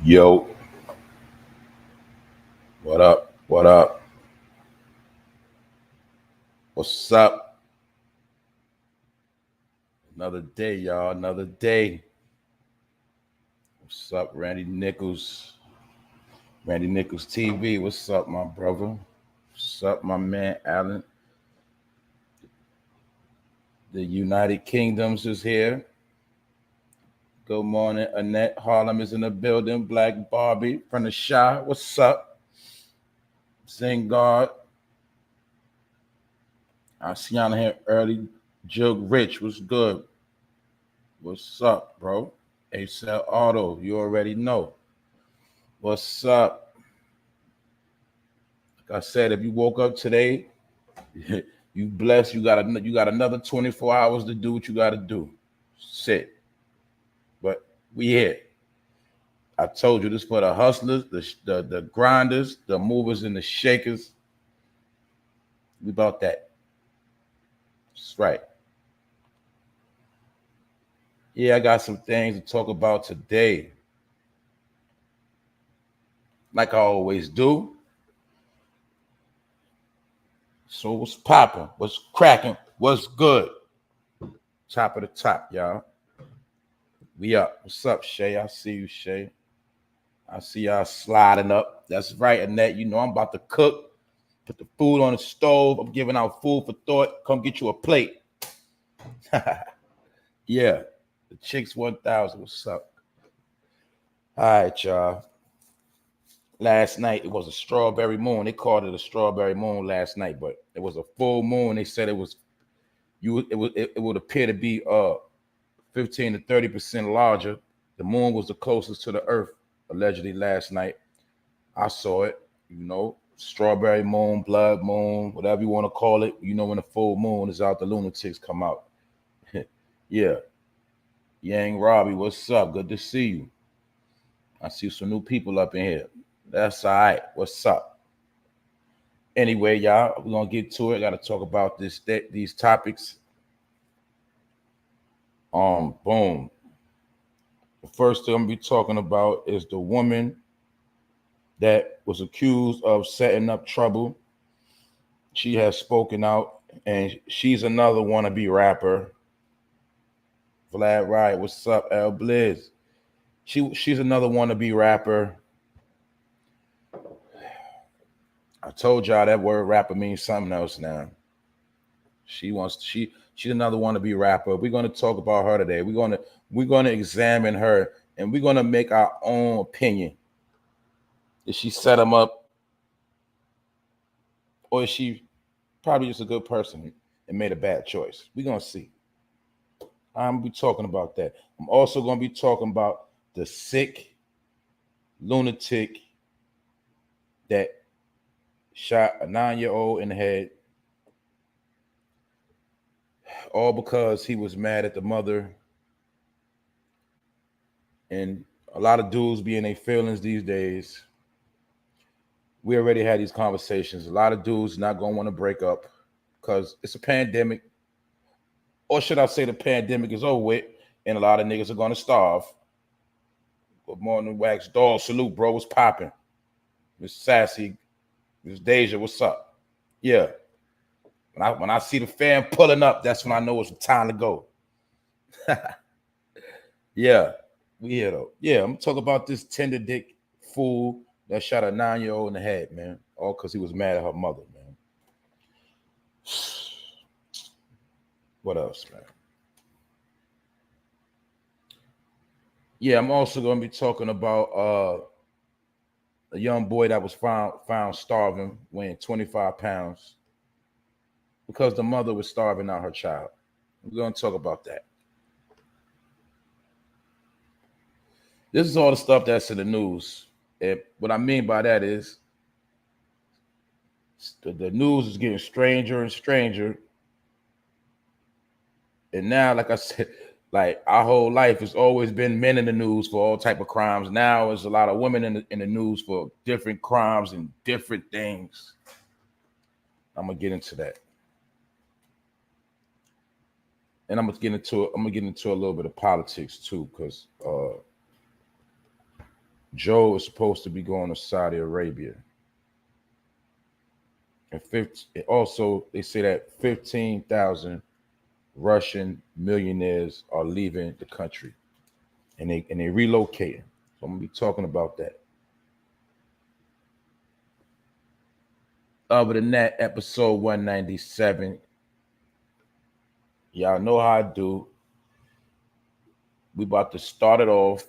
Yo, what up? What up? What's up? Another day, y'all. Another day. What's up, Randy Nichols? Randy Nichols TV. What's up, my brother? What's up, my man Allen? The United Kingdoms is here. Good morning, Annette. Harlem is in the building. Black Barbie from the Shy. What's up? Zingard. I see y'all here early. Jug Rich. What's good? What's up, bro? ACL Auto. You already know. What's up? Like I said, if you woke up today, you blessed. You got another 24 hours to do what you got to do. Sit. But we here. I told you this for the hustlers, the grinders, the movers and the shakers. We about that. That's right. Yeah, I got some things to talk about today. Like I always do. So what's popping? What's cracking? What's good? Top of the top, y'all. We up. What's up, Shay? I see you, Shay. I see y'all sliding up. That's right, Annette. You know I'm about to cook. Put the food on the stove. I'm giving out food for thought. Come get you a plate. Yeah. The Chicks 1000. What's up? All right, y'all. Last night it was a strawberry moon. They called it a strawberry moon last night, but it was a full moon. They said it would appear to be 15 to 30% larger. The moon was the closest to the earth, allegedly last night. I saw it, strawberry moon, blood moon, whatever you want to call it. When the full moon is out, the lunatics come out. Yeah. Yang Robbie, what's up? Good to see you. I see some new people up in here. That's all right. What's up? Anyway, y'all, we're gonna get to it. Got to talk about these topics. Boom. The first thing I'm gonna be talking about is the woman that was accused of setting up trouble. She has spoken out, and she's another wannabe rapper. Vlad Wright, what's up, L Blizz? She's another wannabe rapper. I told y'all that word rapper means something else now. She's another wannabe rapper. We're gonna talk about her today. We're gonna examine her, and we're gonna make our own opinion. Did she set him up, or is she probably just a good person and made a bad choice? We're gonna see. I'm gonna be talking about that. I'm also gonna be talking about the sick lunatic that shot a 9-year-old in the head, all because he was mad at the mother. And a lot of dudes be in their feelings these days. We already had these conversations. A lot of dudes not gonna want to break up because it's a pandemic, or should I say the pandemic is over with, and a lot of niggas are gonna starve. Good morning, Wax Doll. Salute, bro. What's popping? Miss Sassy, Miss Deja, what's up? Yeah. When I see the fan pulling up, that's when I know it's time to go. Yeah, we here though. Yeah, I'm gonna talk about this tender dick fool that shot a 9-year-old in the head, man. All because he was mad at her mother, man. What else, man? Yeah, I'm also gonna be talking about a young boy that was found starving, weighing 25 pounds, because the mother was starving out her child. We're gonna talk about that. This is all the stuff that's in the news. And what I mean by that is the news is getting stranger and stranger. And now, like I said, like our whole life has always been men in the news for all type of crimes. Now there's a lot of women in the news for different crimes and different things. I'm gonna get into that. And I'm gonna get into a little bit of politics too, because Joe is supposed to be going to Saudi Arabia. And also, they say that 15,000 Russian millionaires are leaving the country, and they relocating. So I'm gonna be talking about that. Other than that, episode 197. Y'all know how I do. We about to start it off.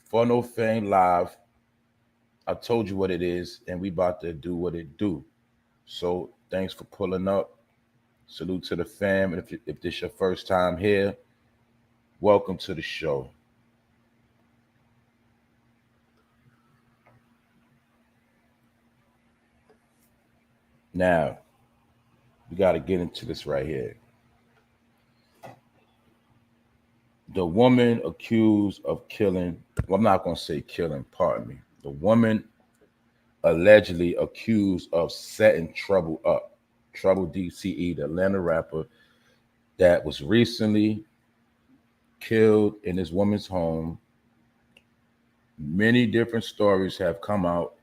Fun No Fame Live. I told you what it is, and we about to do what it do. So thanks for pulling up. Salute to the fam. And if this your first time here, welcome to the show. Now, we got to get into this right here. The woman accused of killing, well, I'm not going to say killing, pardon me. The woman allegedly accused of setting Trouble up. Trouble DCE, the Atlanta rapper that was recently killed in this woman's home. Many different stories have come out.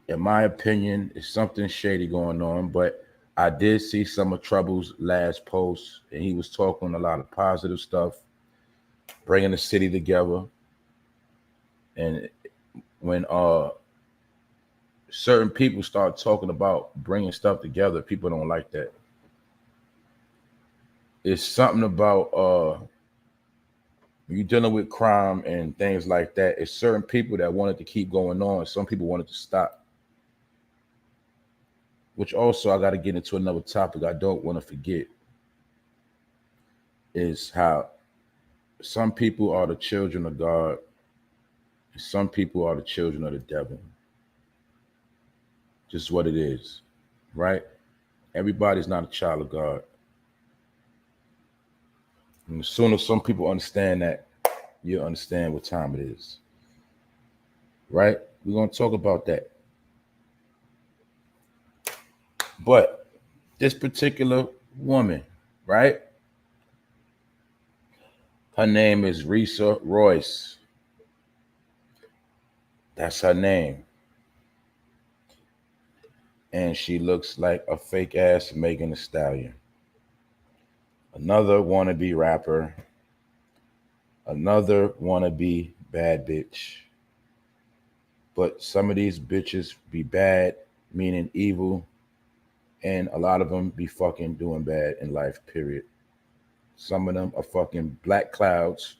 In my opinion, it's something shady going on, but I did see some of Trouble's last posts, and he was talking a lot of positive stuff, bringing the city together. And when certain people start talking about bringing stuff together, people don't like that. It's something about when you're dealing with crime and things like that. It's certain people that wanted to keep going on, and some people wanted to stop. Which also, I got to get into another topic I don't want to forget, is how some people are the children of God and some people are the children of the devil. Just what it is, right? Everybody's not a child of God. And as soon as some people understand that, you'll understand what time it is, right? We're going to talk about that. But this particular woman, right? Her name is Risa Royce. That's her name. And she looks like a fake ass Megan Thee Stallion. Another wannabe rapper. Another wannabe bad bitch. But some of these bitches be bad, meaning evil. And a lot of them be fucking doing bad in life, period. Some of them are fucking black clouds.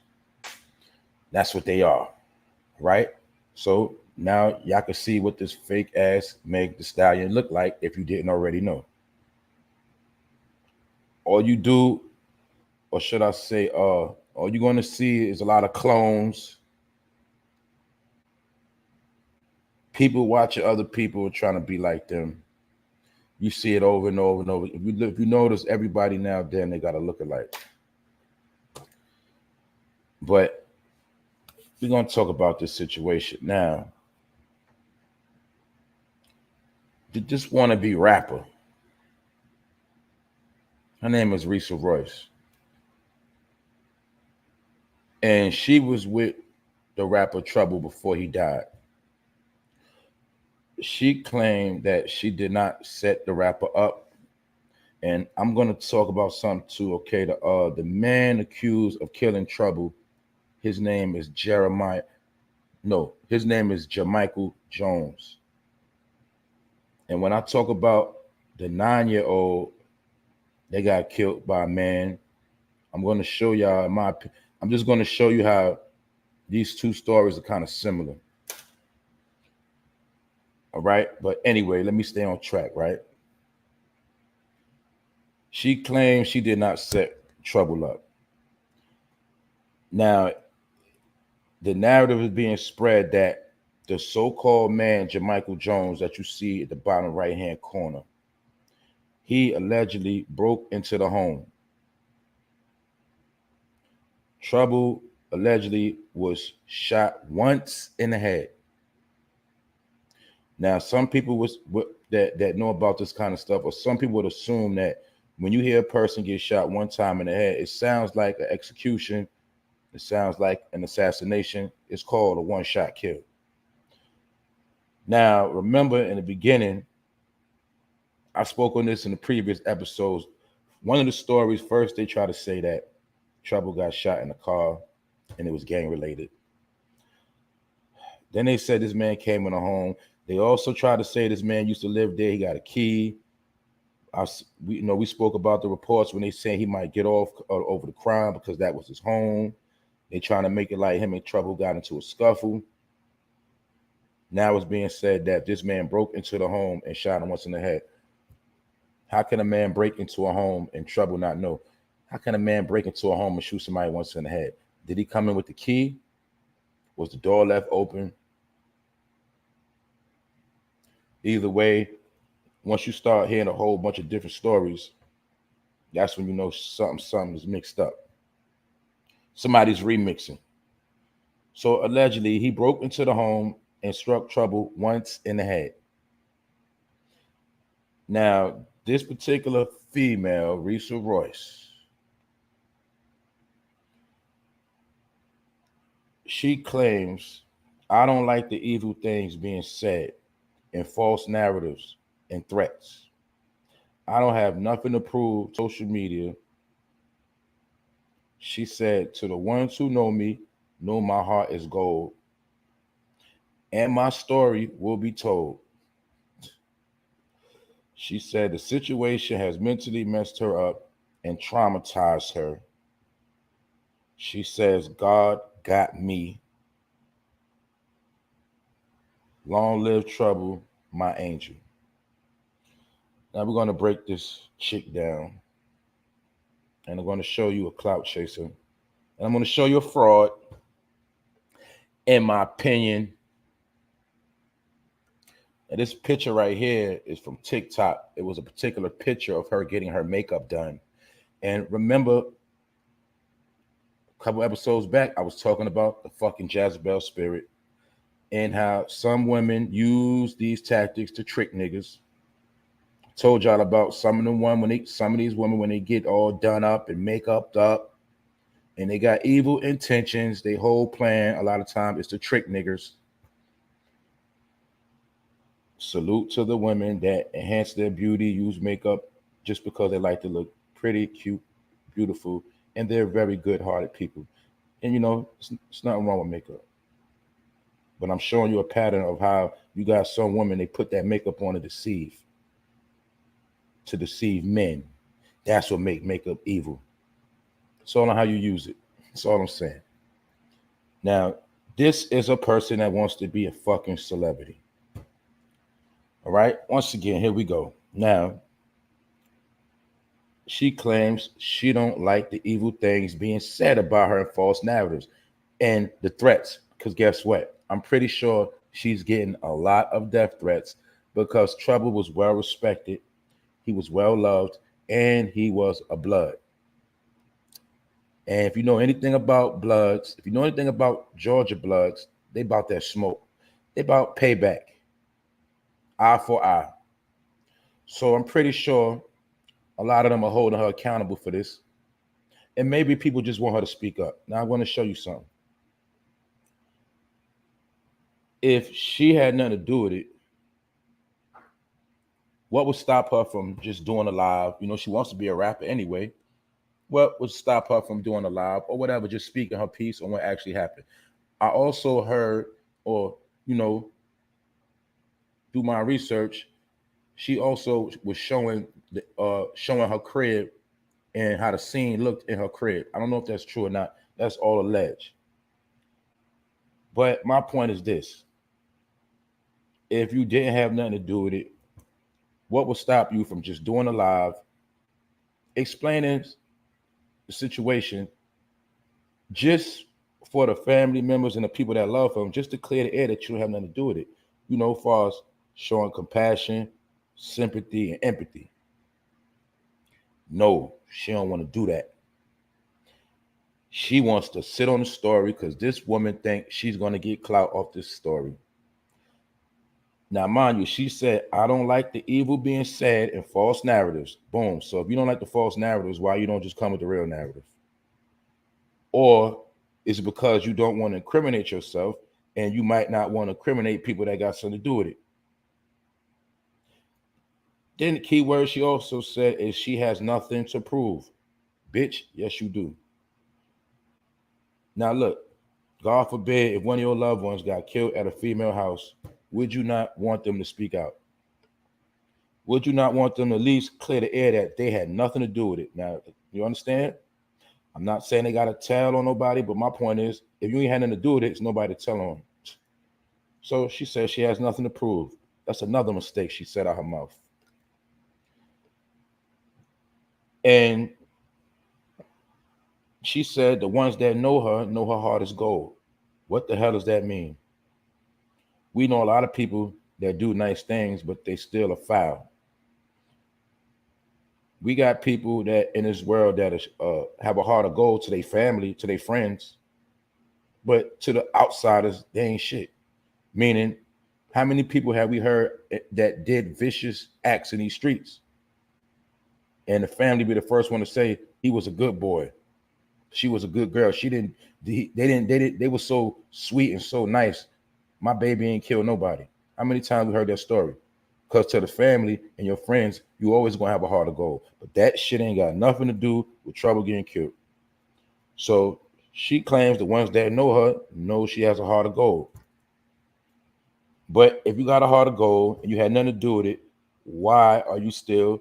That's what they are, right? So now y'all can see what this fake ass Meg Thee Stallion look like if you didn't already know. All you do, or should I say, all you're going to see is a lot of clones. People watching other people trying to be like them. You see it over and over and over. If you notice, everybody now then they got to look alike. But we're going to talk about this situation now. This wannabe rapper, her name is Risa Royce. And she was with the rapper Trouble before he died. She claimed that she did not set the rapper up. And I'm going to talk about something too, okay? The man accused of killing Trouble, his name is his name is Jamichael Jones. And when I talk about the 9-year-old that got killed by a man, I'm going to show y'all I'm just going to show you how these two stories are kind of similar. All right. But anyway, let me stay on track, right? She claims she did not set Trouble up. Now, the narrative is being spread that the so-called man, Jamichael Jones, that you see at the bottom right-hand corner, he allegedly broke into the home. Trouble allegedly was shot once in the head. Now, some people that know about this kind of stuff, or some people would assume that when you hear a person get shot one time in the head, it sounds like an execution. It sounds like an assassination. It's called a one-shot kill. Now, remember in the beginning, I spoke on this in the previous episodes. One of the stories, first they try to say that Trouble got shot in the car and it was gang related. Then they said this man came in a home. They also tried to say this man used to live there. He got a key. We spoke about the reports when they say he might get off over the crime because that was his home. They trying to make it like him and Trouble got into a scuffle. Now it's being said that this man broke into the home and shot him once in the head. How can a man break into a home and Trouble not know? How can a man break into a home and shoot somebody once in the head? Did he come in with the key? Was the door left open? Either way, once you start hearing a whole bunch of different stories, that's when you know something is mixed up. Somebody's remixing. So allegedly, he broke into the home and struck Trouble once in the head. Now, this particular female, Risa Royce, she claims, I don't like the evil things being said and false narratives and threats. I don't have nothing to prove. Social media. She said, to the ones who know me, know my heart is gold, and my story will be told. She said the situation has mentally messed her up and traumatized her. She says, God got me. Long live Trouble, my angel. Now we're going to break this chick down. And I'm going to show you a clout chaser. And I'm going to show you a fraud. In my opinion. And this picture right here is from TikTok. It was a particular picture of her getting her makeup done. And remember, a couple episodes back, I was talking about the fucking Jezebel spirit and how some women use these tactics to trick niggas. Told y'all about some of these women when they get all done up and makeup up and they got evil intentions, their whole plan a lot of times is to trick niggas. Salute to the women that enhance their beauty, use makeup just because they like to look pretty, cute, beautiful, and they're very good-hearted people. And you know, it's nothing wrong with makeup. But I'm showing you a pattern of how you got some women, they put that makeup on to deceive men. That's what make makeup evil. It's all on how you use it. That's all I'm saying. Now, this is a person that wants to be a fucking celebrity. All right. Once again, here we go. Now, she claims she don't like the evil things being said about her and false narratives and the threats. Because guess what? I'm pretty sure she's getting a lot of death threats because Trouble was well respected. He was well loved, and he was a blood. And if you know anything about Bloods, if you know anything about Georgia Bloods, they about that smoke. They about payback. Eye for eye. So I'm pretty sure a lot of them are holding her accountable for this. And maybe people just want her to speak up. Now I'm going to show you something. If she had nothing to do with it, what would stop her from just doing a live? You know, she wants to be a rapper anyway. What would stop her from doing a live or whatever, just speaking her piece on what actually happened? I also heard, or, you know, through my research, she also was showing her crib and how the scene looked in her crib. I don't know if that's true or not. That's all alleged. But my point is this. If you didn't have nothing to do with it, what would stop you from just doing a live, explaining the situation just for the family members and the people that love him, just to clear the air that you don't have nothing to do with it? You know, as far as showing compassion, sympathy, and empathy. No, she don't want to do that. She wants to sit on the story because this woman thinks she's going to get clout off this story. Now, mind you, she said, I don't like the evil being said and false narratives. Boom. So if you don't like the false narratives, why you don't just come with the real narrative? Or is because you don't want to incriminate yourself, and you might not want to incriminate people that got something to do with it. Then the key word she also said is she has nothing to prove. Bitch, yes you do. Now look, God forbid if one of your loved ones got killed at a female house, would you not want them to speak out? Would you not want them to at least clear the air that they had nothing to do with it? Now, you understand? I'm not saying they got to tell on nobody, but my point is, if you ain't had nothing to do with it, it's nobody to tell on. So she says she has nothing to prove. That's another mistake she said out her mouth. And she said the ones that know her heart is gold. What the hell does that mean? We know a lot of people that do nice things, but they still are foul. We got people that in this world that have a heart of gold to their family, to their friends, but to the outsiders, they ain't shit. Meaning, how many people have we heard that did vicious acts in these streets? And the family be the first one to say he was a good boy. She was a good girl. They were so sweet and so nice. My baby ain't killed nobody. How many times we heard that story? Because to the family and your friends, you always gonna have a heart of gold. But that shit ain't got nothing to do with trouble getting killed. So she claims the ones that know her know she has a heart of gold. But if you got a heart of gold and you had nothing to do with it, why are you still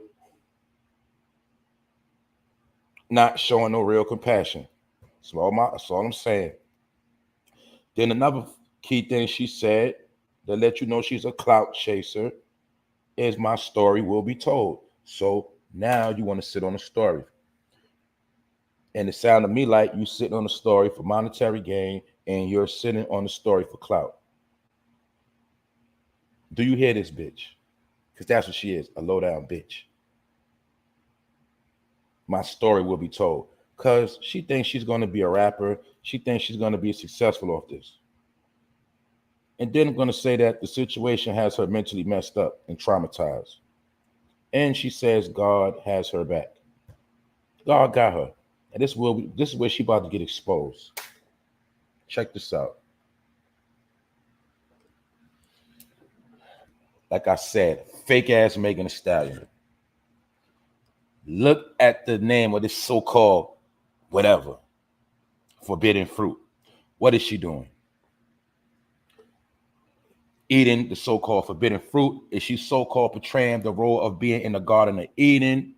not showing no real compassion? That's all I'm saying. Then another key thing she said that let you know she's a clout chaser is my story will be told. So now you want to sit on a story. And it sounded to me like you sitting on a story for monetary gain and you're sitting on the story for clout. Do you hear this bitch? Because that's what she is, a low down bitch. My story will be told. Because she thinks she's going to be a rapper. She thinks she's going to be successful off this. And then I'm going to say that the situation has her mentally messed up and traumatized. And she says God has her back. God got her. And this is where she about to get exposed. Check this out. Like I said, fake ass Megan Thee Stallion. Look at the name of this so-called whatever, forbidden fruit. What is she doing? Eating the so-called forbidden fruit. Is she so-called portraying the role of being in the Garden of Eden?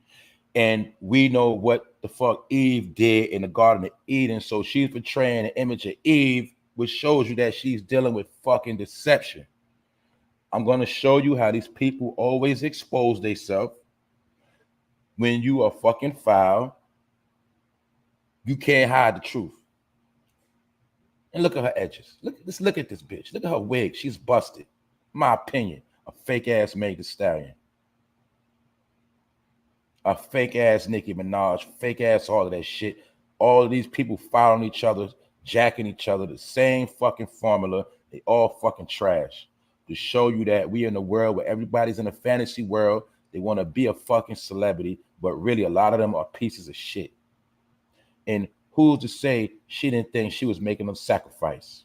And we know what the fuck Eve did in the Garden of Eden. So she's portraying an image of Eve, which shows you that she's dealing with fucking deception. I'm going to show you how these people always expose themselves. When you are fucking foul, you can't hide the truth. And look at her edges. Look at this bitch. Look at her wig. She's busted. My opinion, a fake ass Megan Thee Stallion. A fake ass Nicki Minaj, fake ass all of that shit. All of these people following each other, jacking each other, the same fucking formula. They all fucking trash. To show you that we in a world where everybody's in a fantasy world. They want to be a fucking celebrity, but really a lot of them are pieces of shit. And who's to say she didn't think she was making a sacrifice?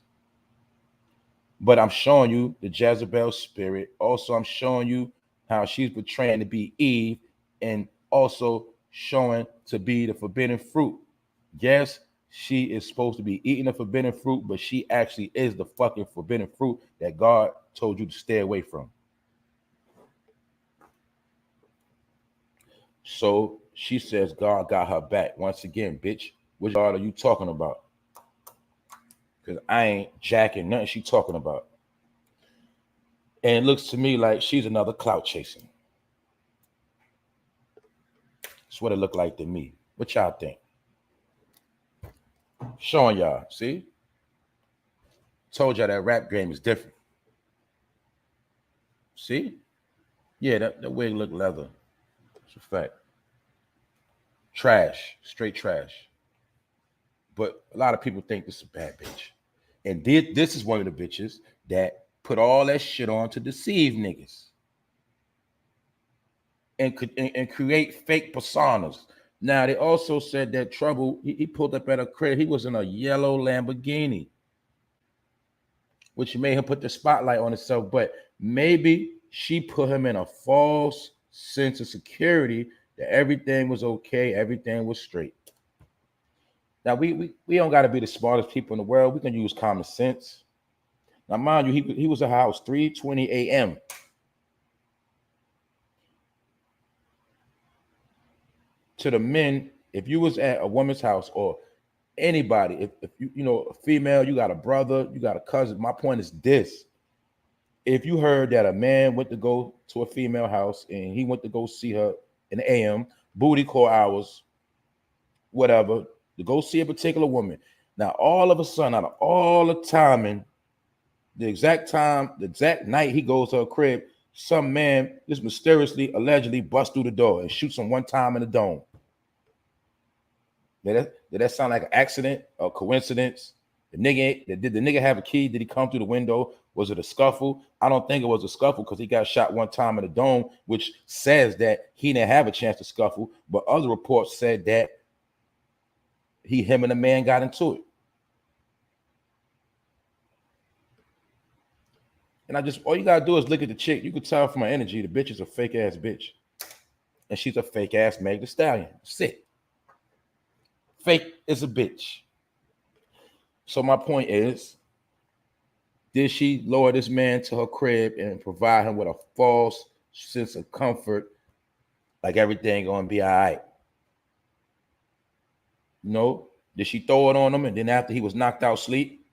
But I'm showing you the Jezebel spirit. Also, I'm showing you how she's portraying to be Eve and also showing to be the forbidden fruit. Yes, she is supposed to be eating the forbidden fruit, but she actually is the fucking forbidden fruit that God told you to stay away from. So she says God got her back. Once again, bitch, which God are you talking about? Because I ain't jacking nothing she talking about. And it looks to me like she's another clout chasing. That's what it looked like to me. What y'all think? Showing y'all, see? Told y'all that rap game is different. See? Yeah, that wig look leather. It's a fact. Trash, straight trash. But a lot of people think this is a bad bitch. And this is one of the bitches that put all that shit on to deceive niggas. And create fake personas. Now they also said that Trouble, he pulled up at a crib. He was in a yellow Lamborghini, which made him put the spotlight on himself. But maybe she put him in a false sense of security that everything was okay, everything was straight. Now we don't got to be the smartest people in the world. We can use common sense. Now, mind you, he was at house 3:20 a.m. To the men, if you was at a woman's house or anybody, if you know a female, you got a brother, you got a cousin. My point is this: if you heard that a man went to go to a female house and he went to go see her in the AM, booty call hours, whatever, to go see a particular woman. Now, all of a sudden, out of all the timing, the exact time, the exact night he goes to her crib, some man just mysteriously, allegedly busts through the door and shoots him one time in the dome. Did that sound like an accident or coincidence? Did the nigga have a key? Did he come through the window? Was it a scuffle? I don't think it was a scuffle because he got shot one time in the dome, which says that he didn't have a chance to scuffle. But other reports said that him and the man got into it. And all you gotta do is look at the chick. You could tell from her energy, the bitch is a fake ass bitch. And she's a fake ass Meg Thee Stallion. That's it. Fake is a bitch. So my point is, did she lower this man to her crib and provide him with a false sense of comfort, like everything gonna be all right? No. Did she throw it on him and then after he was knocked out sleep,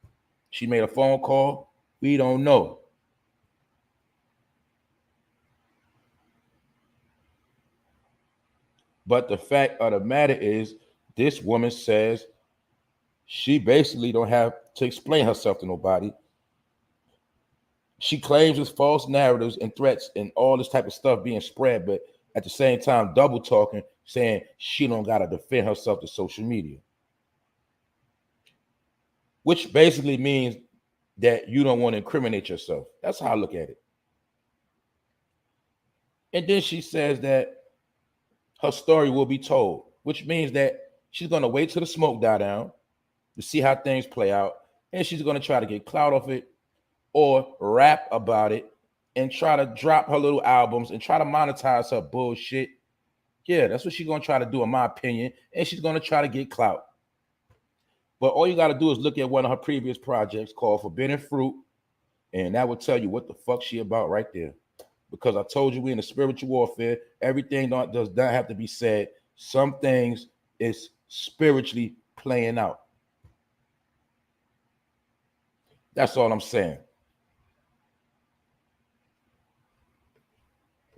she made a phone call? We don't know. But the fact of the matter is, this woman says she basically don't have to explain herself to nobody. She claims it's false narratives and threats and all this type of stuff being spread, but at the same time, double talking, saying she don't got to defend herself to social media. Which basically means that you don't want to incriminate yourself. That's how I look at it. And then she says that her story will be told, which means that she's going to wait till the smoke die down to see how things play out. And she's going to try to get clout off it or rap about it and try to drop her little albums and try to monetize her bullshit. Yeah, that's what she's going to try to do, in my opinion. And she's going to try to get clout. But all you got to do is look at one of her previous projects called Forbidden Fruit, and that will tell you what the fuck she about right there. Because I told you we in a spiritual warfare. Everything does not have to be said. Some things is spiritually playing out. That's all I'm saying.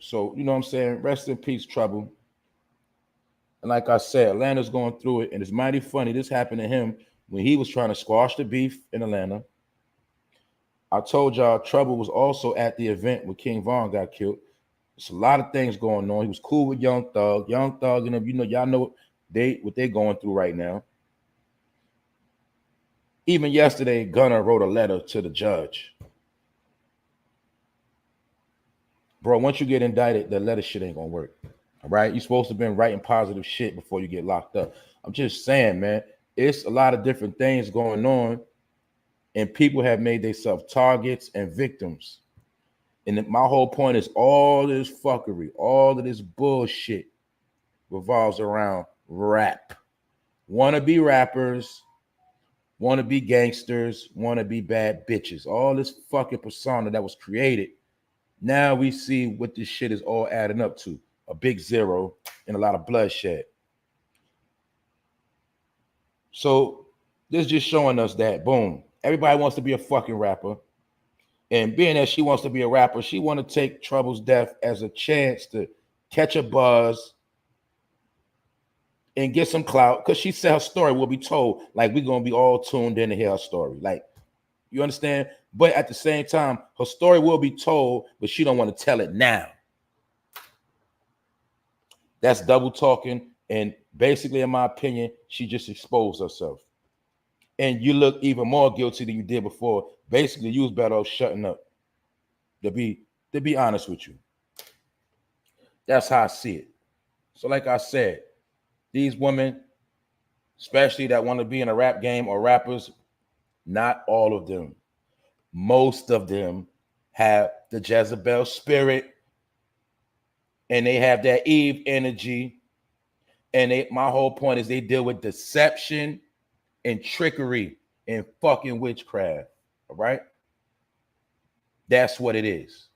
So, you know what I'm saying? Rest in peace, Trouble. And like I said, Atlanta's going through it, and it's mighty funny. This happened to him when he was trying to squash the beef in Atlanta. I told y'all Trouble was also at the event when King Von got killed. There's a lot of things going on. He was cool with Young Thug. Young Thug and them, you know, y'all know what they're going through right now. Even yesterday, Gunna wrote a letter to the judge. Bro, once you get indicted, the letter shit ain't gonna work. All right? You're supposed to have been writing positive shit before you get locked up. I'm just saying, man, it's a lot of different things going on, and people have made themselves targets and victims. And my whole point is all this fuckery, all of this bullshit revolves around rap. Wanna be rappers, wanna be gangsters, wanna be bad bitches. All this fucking persona that was created. Now we see what this shit is all adding up to. A big zero and a lot of bloodshed. So this is just showing us that, boom, everybody wants to be a fucking rapper. And being that she wants to be a rapper, she want to take Trouble's death as a chance to catch a buzz and get some clout, because she said her story will be told. Like, we're going to be all tuned in to hear her story. Like, you understand? But at the same time, her story will be told, but she don't want to tell it now. That's double talking. And basically, in my opinion, she just exposed herself. And you look even more guilty than you did before. Basically, you was better off shutting up. To be honest with you. That's how I see it. So like I said, These women, especially that want to be in a rap game or rappers, not all of them, most of them have the Jezebel spirit, and they have that Eve energy. And my whole point is they deal with deception and trickery and fucking witchcraft. All right? That's what it is.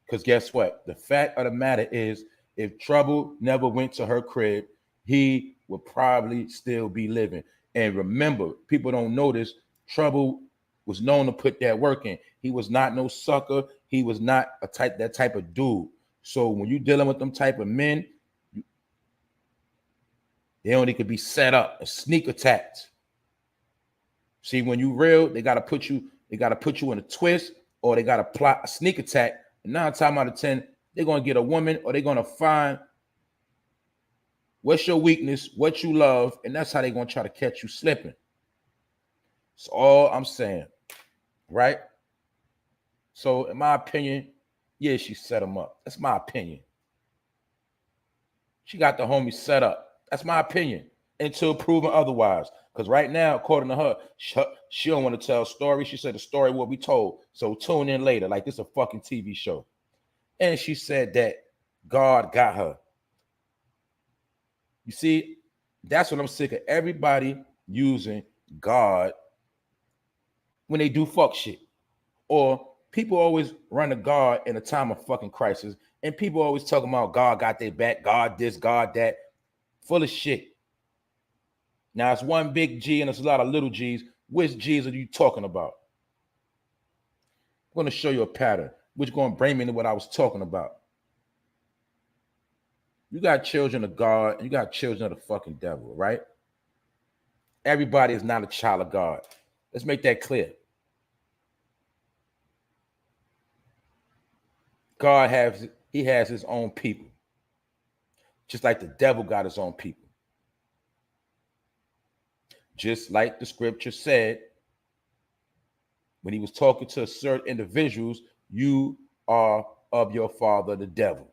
Because guess what? The fact of the matter is, if Trouble never went to her crib, he would probably still be living. And remember, people don't notice, Trouble was known to put that work in. He was not no sucker. He was not that type of dude. So when you're dealing with them type of men, they only could be set up and sneak attacked. See, when you real, they gotta put you in a twist, or they gotta plot a sneak attack. And 9 times out of 10, they're gonna get a woman, or they're gonna find what's your weakness, what you love, and that's how they're gonna try to catch you slipping. That's all I'm saying, right? So in my opinion, yeah, she set him up. That's my opinion. She got the homie set up. That's my opinion, until proven otherwise. Because right now, according to her, she don't want to tell stories. She said the story will be told. So tune in later, like this is a fucking TV show. And she said that God got her. You see, that's what I'm sick of. Everybody using God when they do fuck shit. Or people always run to God in a time of fucking crisis. And people always talking about God got their back, God this, God that. Full of shit. Now it's one big G and it's a lot of little G's. Which G's are you talking about? I'm going to show you a pattern, which is going to bring me to what I was talking about. You got children of God, and you got children of the fucking devil, right? Everybody is not a child of God. Let's make that clear. God has his own people. Just like the devil got his own people. Just like the scripture said, when he was talking to certain individuals, you are of your father, the devil.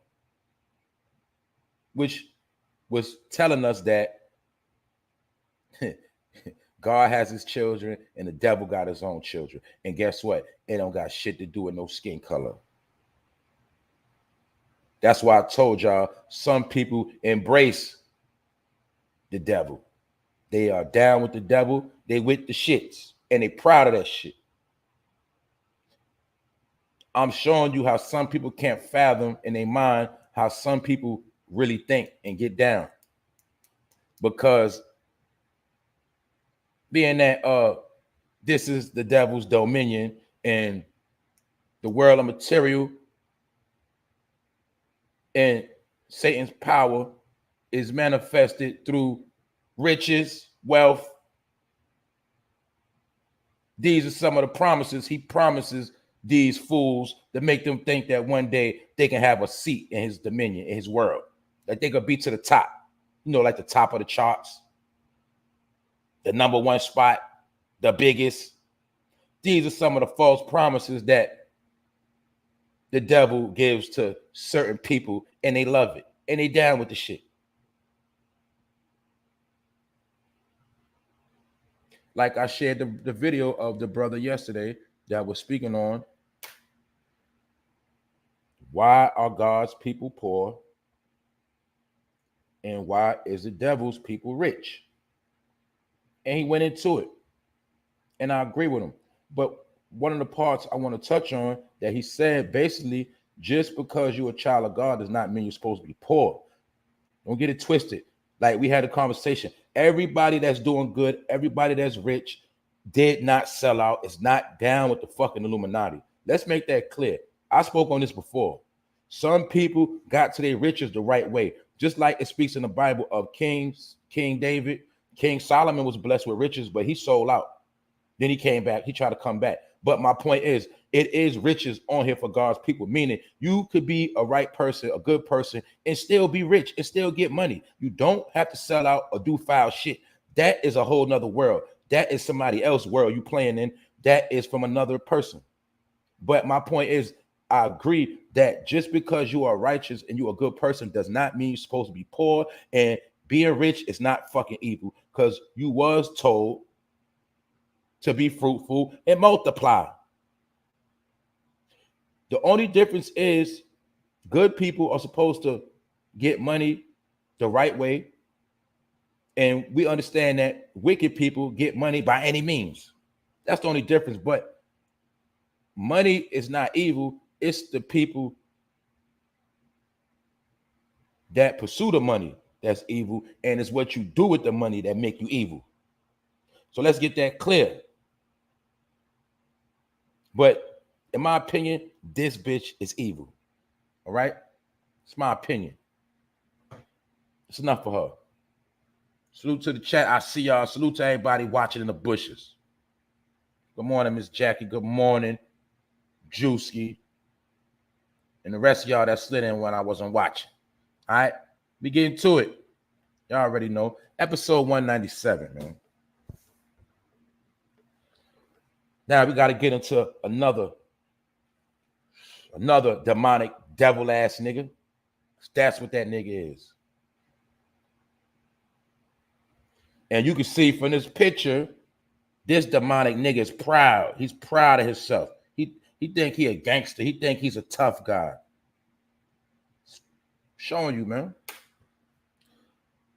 Which was telling us that God has his children and the devil got his own children. And guess what? It don't got shit to do with no skin color. That's why I told y'all some people embrace the devil. They are down with the devil. They with the shits. And they proud of that shit. I'm showing you how some people can't fathom in their mind how some people really think and get down. Because being that this is the devil's dominion and the world of material and Satan's power is manifested through riches, wealth. These are some of the promises he promises these fools to make them think that one day they can have a seat in his dominion, in his world, that they could be to the top, you know, like the top of the charts, the #1 spot, the biggest. These are some of the false promises that the devil gives to certain people, and they love it, and they down with the shit. Like I shared the video of the brother yesterday that was speaking on why are God's people poor and why is the devil's people rich? And he went into it, and I agree with him. But one of the parts I want to touch on that he said, basically, just because you're a child of God does not mean you're supposed to be poor. Don't get it twisted. Like we had a conversation. Everybody that's doing good, everybody that's rich, did not sell out. It's not down with the fucking Illuminati. Let's make that clear. I spoke on this before. Some people got to their riches the right way. Just like it speaks in the Bible of kings, King David, King Solomon was blessed with riches, but he sold out. Then he came back. He tried to come back. But my point is, it is riches on here for God's people, meaning you could be a right person, a good person, and still be rich and still get money. You don't have to sell out or do foul shit. That is a whole nother world. That is somebody else's world you playing in. That is from another person. But my point is, I agree that just because you are righteous and you're a good person does not mean you're supposed to be poor. And Being rich is not fucking evil because you was told to be fruitful and multiply. The only difference is good people are supposed to get money the right way. And we understand that wicked people get money by any means. That's the only difference. But money is not evil. It's the people that pursue the money that's evil. And it's what you do with the money that make you evil. So let's get that clear. But in my opinion, this bitch is evil. All right? It's my opinion. It's enough for her. Salute to the chat. I see y'all. Salute to everybody watching in the bushes. Good morning, Miss Jackie. Good morning, Juicy. And the rest of y'all that slid in when I wasn't watching. All right? We get into it. Y'all already know. Episode 197, man. Now we got to get into another demonic devil ass nigga. That's what that nigga is. And you can see from this picture, this demonic nigga is proud. He's proud of himself. He think he a gangster. He think he's a tough guy. Showing you, man.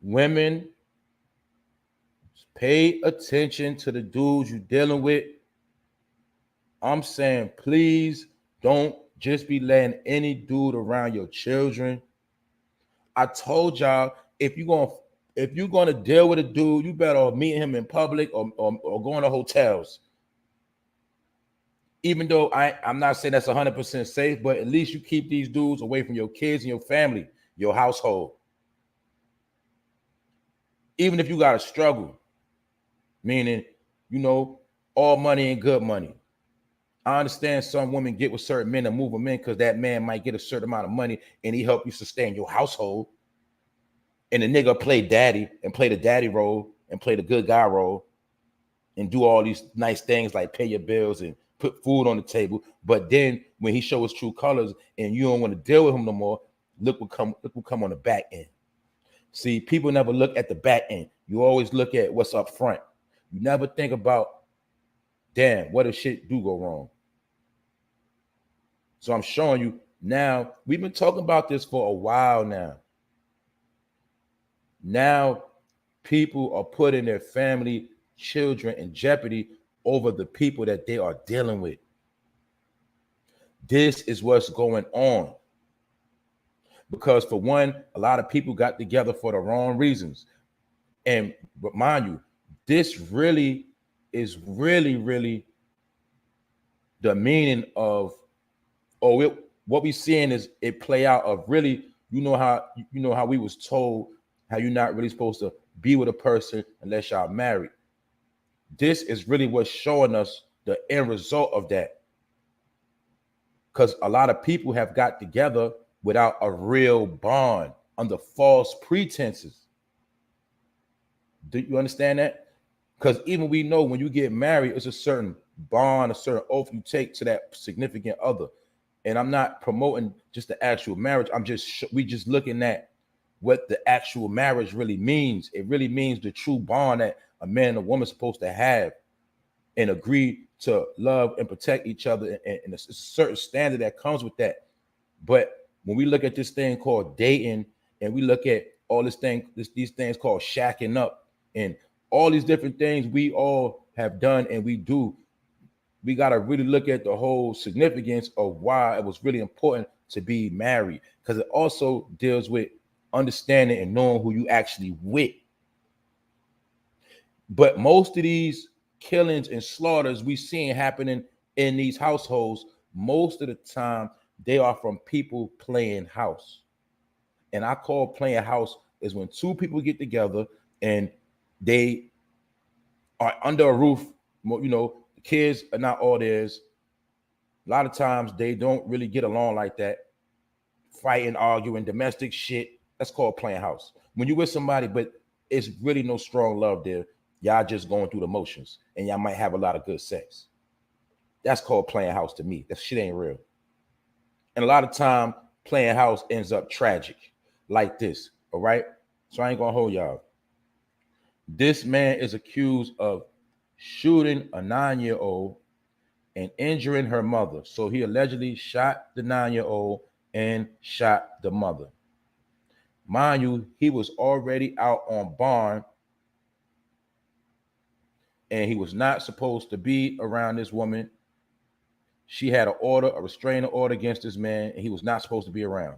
Women, pay attention to the dudes you're dealing with. I'm saying, please don't just be letting any dude around your children. I told y'all, if you're gonna deal with a dude, you better meet him in public or going to hotels. Even though I'm not saying that's 100% safe, but at least you keep these dudes away from your kids and your family, your household. Even if you got to struggle, meaning, all money ain't good money. I understand some women get with certain men and move them in because that man might get a certain amount of money and he help you sustain your household. And the nigga play daddy and play the daddy role and play the good guy role and do all these nice things like pay your bills and put food on the table. But then when he shows his true colors and you don't want to deal with him no more, look what come on the back end. See, people never look at the back end. You always look at what's up front. You never think about, damn, what if shit do go wrong? So I'm showing you now, we've been talking about this for a while now. Now people are putting their family, children in jeopardy over the people that they are dealing with. This is what's going on. Because for one, a lot of people got together for the wrong reasons. But mind you, this really is really the meaning of, what we seeing is it play out of really, how we was told how you're not really supposed to be with a person unless y'all married. This is really what's showing us the end result of that. Because a lot of people have got together without a real bond under false pretenses. Do you understand that? Because even we know when you get married, it's a certain bond, a certain oath you take to that significant other. And I'm not promoting just the actual marriage. We just looking at what the actual marriage really means. It really means the true bond that a man and a woman is supposed to have and agree to love and protect each other. And a certain standard that comes with that. But when we look at this thing called dating and we look at all these things called shacking up and all these different things we all have done and we do, we got to really look at the whole significance of why it was really important to be married, because it also deals with understanding and knowing who you actually with. But most of these killings and slaughters we seeing happening in these households, most of the time they are from people playing house. And I call playing house is when two people get together and they are under a roof. The kids are not all theirs. A lot of times they don't really get along like that. Fighting, arguing, domestic shit. That's called playing house. When you with somebody, but it's really no strong love there. Y'all just going through the motions and y'all might have a lot of good sex. That's called playing house to me. That shit ain't real. And a lot of time playing house ends up tragic like this. All right. So I ain't gonna hold y'all. This man is accused of shooting a 9-year-old and injuring her mother. So he allegedly shot the 9-year-old and shot the mother. Mind you, he was already out on bond and he was not supposed to be around this woman. She had a restraining order against this man, and he was not supposed to be around.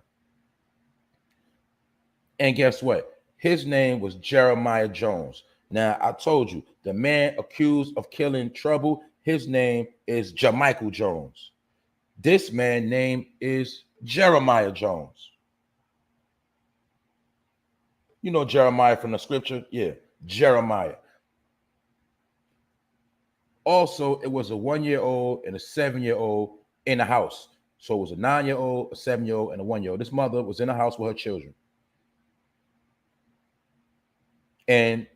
And guess what? His name was Jeremiah Jones. Now, I told you, the man accused of killing Trouble, his name is Jamichael Jones. This man's name is Jeremiah Jones. You know Jeremiah from the scripture? Yeah, Jeremiah. Also, it was a 1-year-old and a 7-year-old in the house. So it was a 9-year-old, a 7-year-old, and a 1-year-old. This mother was in the house with her children. And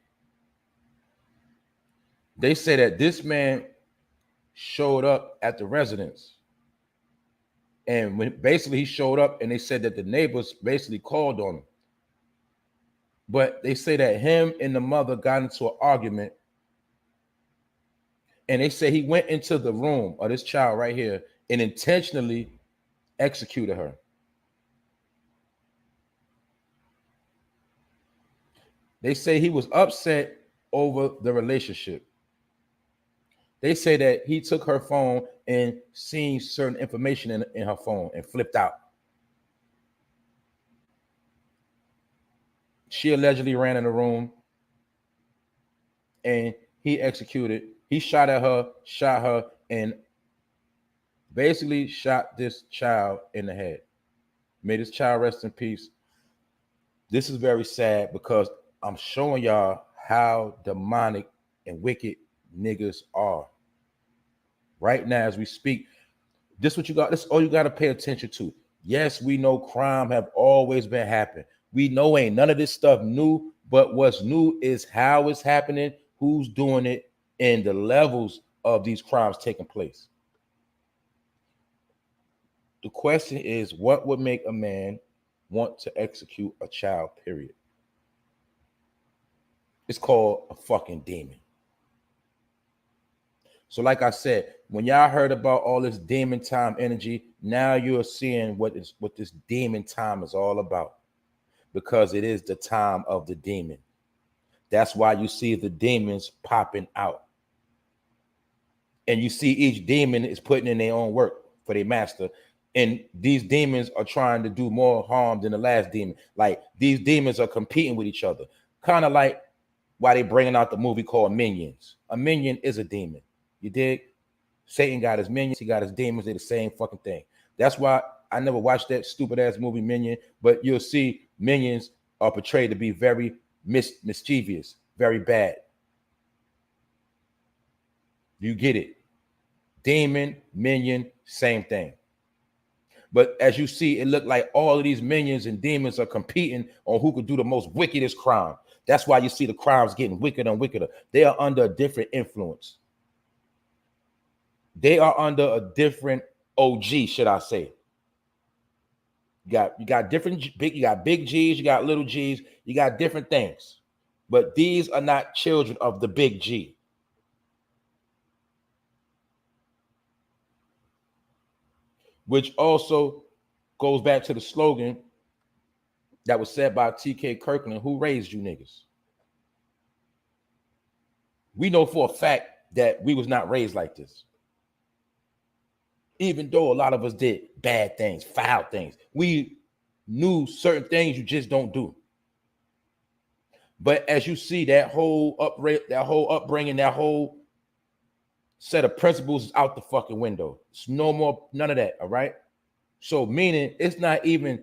they say that this man showed up at the residence. And when basically he showed up, and they said that the neighbors basically called on him. But they say that him and the mother got into an argument. And they say he went into the room of this child right here and intentionally executed her. They say he was upset over the relationship. They say that he took her phone and seen certain information in her phone and flipped out. She allegedly ran in the room and he shot at her, shot her, and basically shot this child in the head. May this child rest in peace. This is very sad because I'm showing y'all how demonic and wicked niggas are. Right now, as we speak, this all you got to pay attention to. Yes, we know crime have always been happening. We know ain't none of this stuff new, but what's new is how it's happening, who's doing it, and the levels of these crimes taking place. The question is, what would make a man want to execute a child, period? It's called a fucking demon. So like I said, when y'all heard about all this demon time energy, now you're seeing what this demon time is all about, because it is the time of the demon. That's why you see the demons popping out. And you see each demon is putting in their own work for their master. And these demons are trying to do more harm than the last demon. Like these demons are competing with each other. Kind of like why they bringing out the movie called Minions. A minion is a demon. You dig? Satan got his minions, he got his demons, they're the same fucking thing. That's why I never watched that stupid ass movie Minion, but you'll see minions are portrayed to be very mischievous, very bad. You get it? Demon, minion, same thing. But as you see, it looked like all of these minions and demons are competing on who could do the most wickedest crime. That's why you see the crimes getting wickeder and wickeder. They are under a different influence. They are under a different OG, should I say. You got different big, you got big G's, you got little G's, you got different things. But these are not children of the big G. Which also goes back to the slogan that was said by T.K. Kirkland, who raised you niggas? We know for a fact that we was not raised like this. Even though a lot of us did bad things, foul things, we knew certain things you just don't do. But as you see, that whole upbringing, that whole set of principles is out the fucking window. It's no more, none of that, all right? So meaning it's not even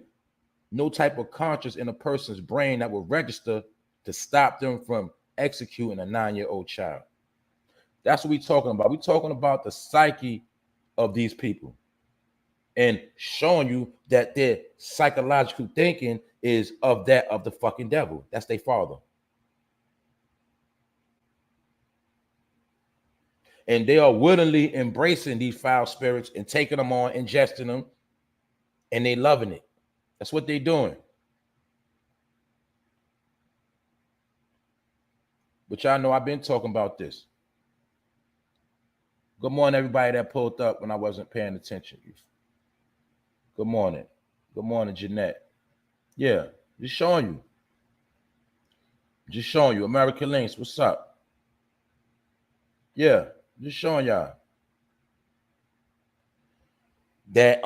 no type of conscience in a person's brain that will register to stop them from executing a 9-year-old child. That's what we're talking about. We're talking about the psyche of these people and showing you that their psychological thinking is of the fucking devil. That's their father. And they are willingly embracing these foul spirits and taking them on, ingesting them, and they loving it. That's what they're doing. But y'all know I've been talking about this. Good morning, everybody that pulled up when I wasn't paying attention. Good morning. Good morning, Jeanette. Yeah, just showing you. Just showing you. American Links, what's up? Yeah, just showing y'all. That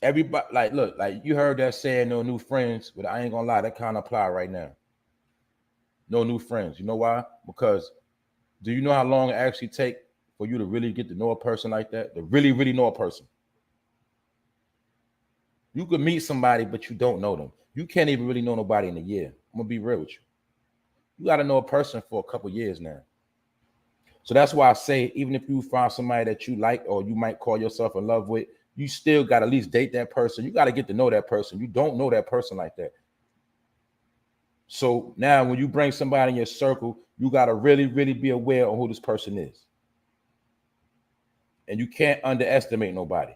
everybody, like, look, like you heard that saying, no new friends, but I ain't gonna lie, that kind of apply right now. No new friends. You know why? Because do you know how long it actually take for you to really get to know a person like that? To really, really know a person. You could meet somebody, but you don't know them. You can't even really know nobody in a year. I'm gonna be real with you. You got to know a person for a couple years now. So that's why I say, even if you find somebody that you like or you might call yourself in love with, you still got to at least date that person. You got to get to know that person. You don't know that person like that. So now when you bring somebody in your circle, you got to really, really be aware of who this person is. And you can't underestimate nobody.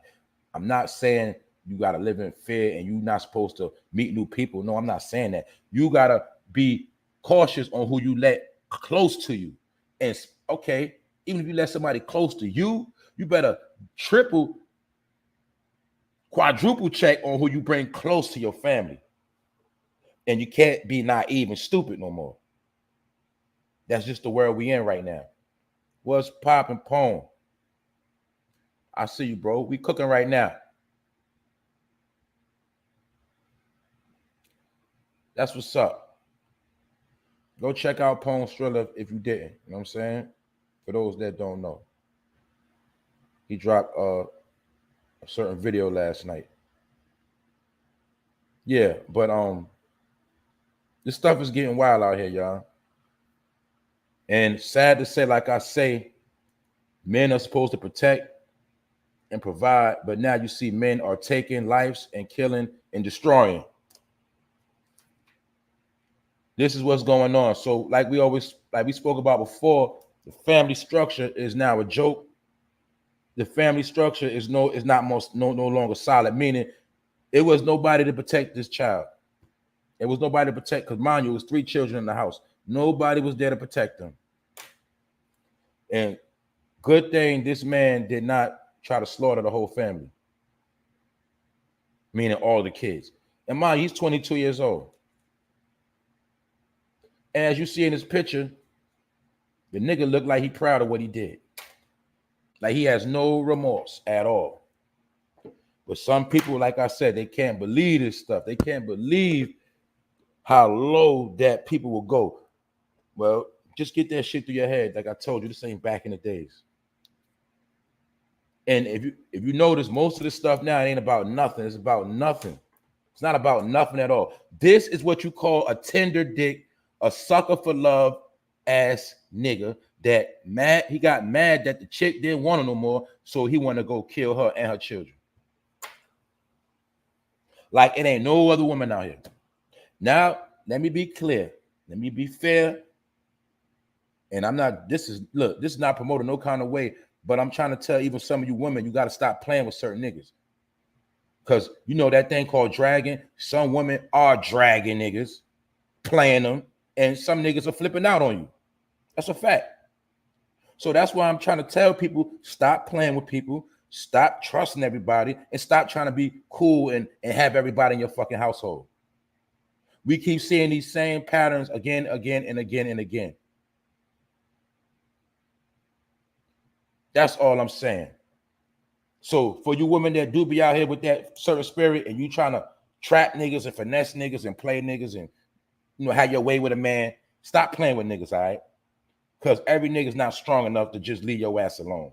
I'm not saying you got to live in fear and you're not supposed to meet new people. No, I'm not saying that. You got to be cautious on who you let close to you. And okay, even if you let somebody close to you, you better triple, quadruple check on who you bring close to your family. And you can't be naive and stupid no more. That's just the world we in right now. What's poppin' Pone? I see you, bro. We cooking right now. That's what's up. Go check out Pone Strilla if you didn't. You know what I'm saying? For those that don't know. He dropped a certain video last night. Yeah, but this stuff is getting wild out here, y'all. And sad to say, like I say, men are supposed to protect and provide, but now you see men are taking lives and killing and destroying. This is what's going on. So like we spoke about before, the family structure is now a joke. The family structure is no longer solid, meaning it was nobody to protect this child. It was nobody to protect, because mind you, it was 3 children in the house. Nobody was there to protect them. And good thing this man did not try to slaughter the whole family, meaning all the kids. And mind, he's 22 years old. And as you see in this picture, the nigga looked like he proud of what he did. Like he has no remorse at all. But some people, like I said, they can't believe this stuff. They can't believe how low that people will go. Well, just get that shit through your head. Like I told you, this ain't back in the days. And if you notice, most of this stuff now, it ain't about nothing. It's about nothing. It's not about nothing at all. This is what you call a tender dick, a sucker for love ass nigga that mad. He got mad that the chick didn't want him no more, so he wanted to go kill her and her children. Like it ain't no other woman out here. Now, let me be clear. Let me be fair. And I'm not, this is not promoted no kind of way, but I'm trying to tell even some of you women, you got to stop playing with certain niggas. Because you know that thing called dragging. Some women are dragging niggas, playing them, and some niggas are flipping out on you. That's a fact. So that's why I'm trying to tell people, stop playing with people, stop trusting everybody, and stop trying to be cool and have everybody in your fucking household. We keep seeing these same patterns again, and again. That's all I'm saying. So for you women that do be out here with that certain spirit and you trying to trap niggas and finesse niggas and play niggas and, you know, have your way with a man, stop playing with niggas, all right? Because every nigga's not strong enough to just leave your ass alone.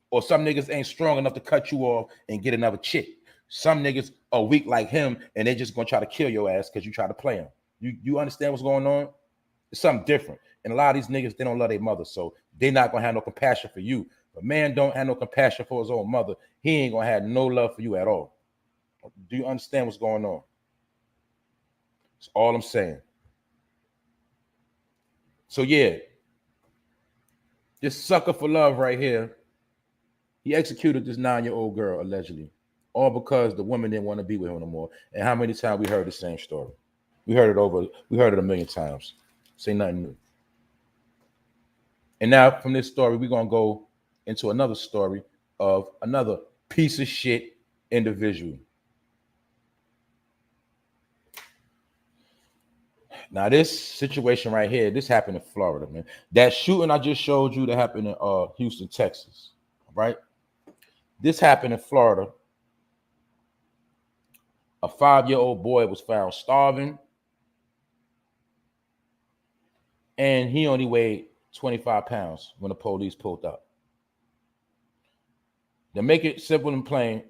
Or some niggas ain't strong enough to cut you off and get another chick. Some niggas are weak like him and they just gonna try to kill your ass because you try to play him. You understand what's going on? It's something different. And a lot of these niggas, they don't love their mother, so they're not gonna have no compassion for you. But man don't have no compassion for his own mother, he ain't gonna have no love for you at all. Do you understand what's going on? That's all I'm saying. So yeah, this sucker for love right here, he executed this 9-year-old girl allegedly, all because the woman didn't want to be with him no more. And how many times we heard the same story? We heard it a million times. Say nothing new. And now from this story, we're going to go into another story of another piece of shit individual. Now, this situation right here, this happened in Florida, man. That shooting I just showed you that happened in Houston, Texas, right? This happened in Florida. A 5-year-old boy was found starving, and he only weighed 25 pounds when the police pulled up. To make it simple and plain,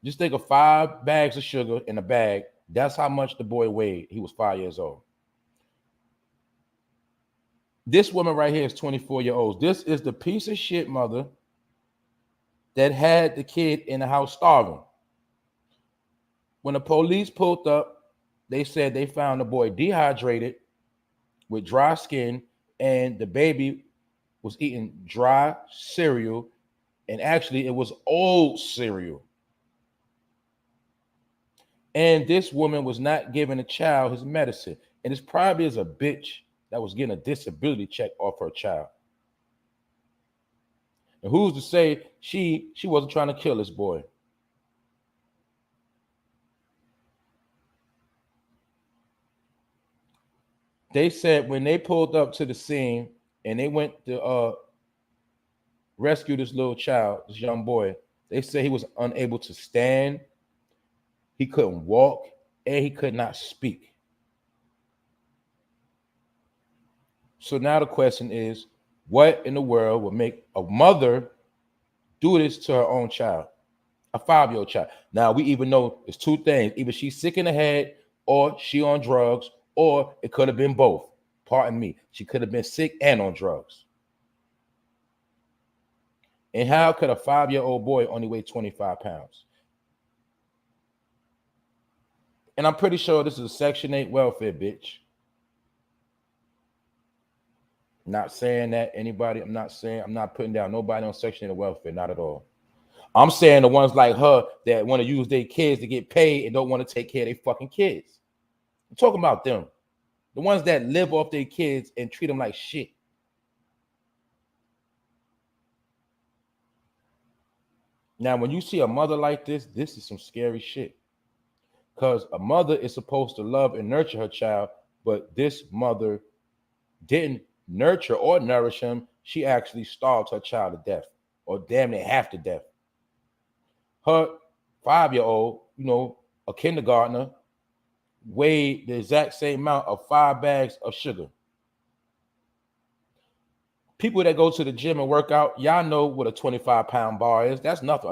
just think of 5 bags of sugar in a bag. That's how much the boy weighed. He was 5 years old. This woman right here is 24 years old. This is the piece of shit mother that had the kid in the house starving. When the police pulled up, they said they found the boy dehydrated with dry skin, and the baby was eating dry cereal, and actually it was old cereal. And this woman was not giving the child his medicine. And it's probably as a bitch that was getting a disability check off her child. And who's to say she wasn't trying to kill this boy? They said when they pulled up to the scene and they went to rescue this little child, this young boy, they said he was unable to stand, he couldn't walk, and he could not speak. So now the question is, what in the world would make a mother do this to her own child, a 5-year-old child? Now, we even know it's 2 things. Either she's sick in the head or she on drugs, or it could have been both. Pardon me. She could have been sick and on drugs. And how could a 5-year-old boy only weigh 25 pounds? And I'm pretty sure this is a Section 8 welfare, bitch. Not saying that anybody, I'm not putting down nobody on Section 8 of welfare, not at all. I'm saying the ones like her that want to use their kids to get paid and don't want to take care of their fucking kids. I'm talking about them. The ones that live off their kids and treat them like shit. Now, when you see a mother like this is some scary shit. Because a mother is supposed to love and nurture her child, but this mother didn't nurture or nourish him. She actually starved her child to death, or damn near half to death. Her 5-year-old, a kindergartner, weighed the exact same amount of 5 bags of sugar. People that go to the gym and work out, y'all know what a 25-pound bar is. That's nothing.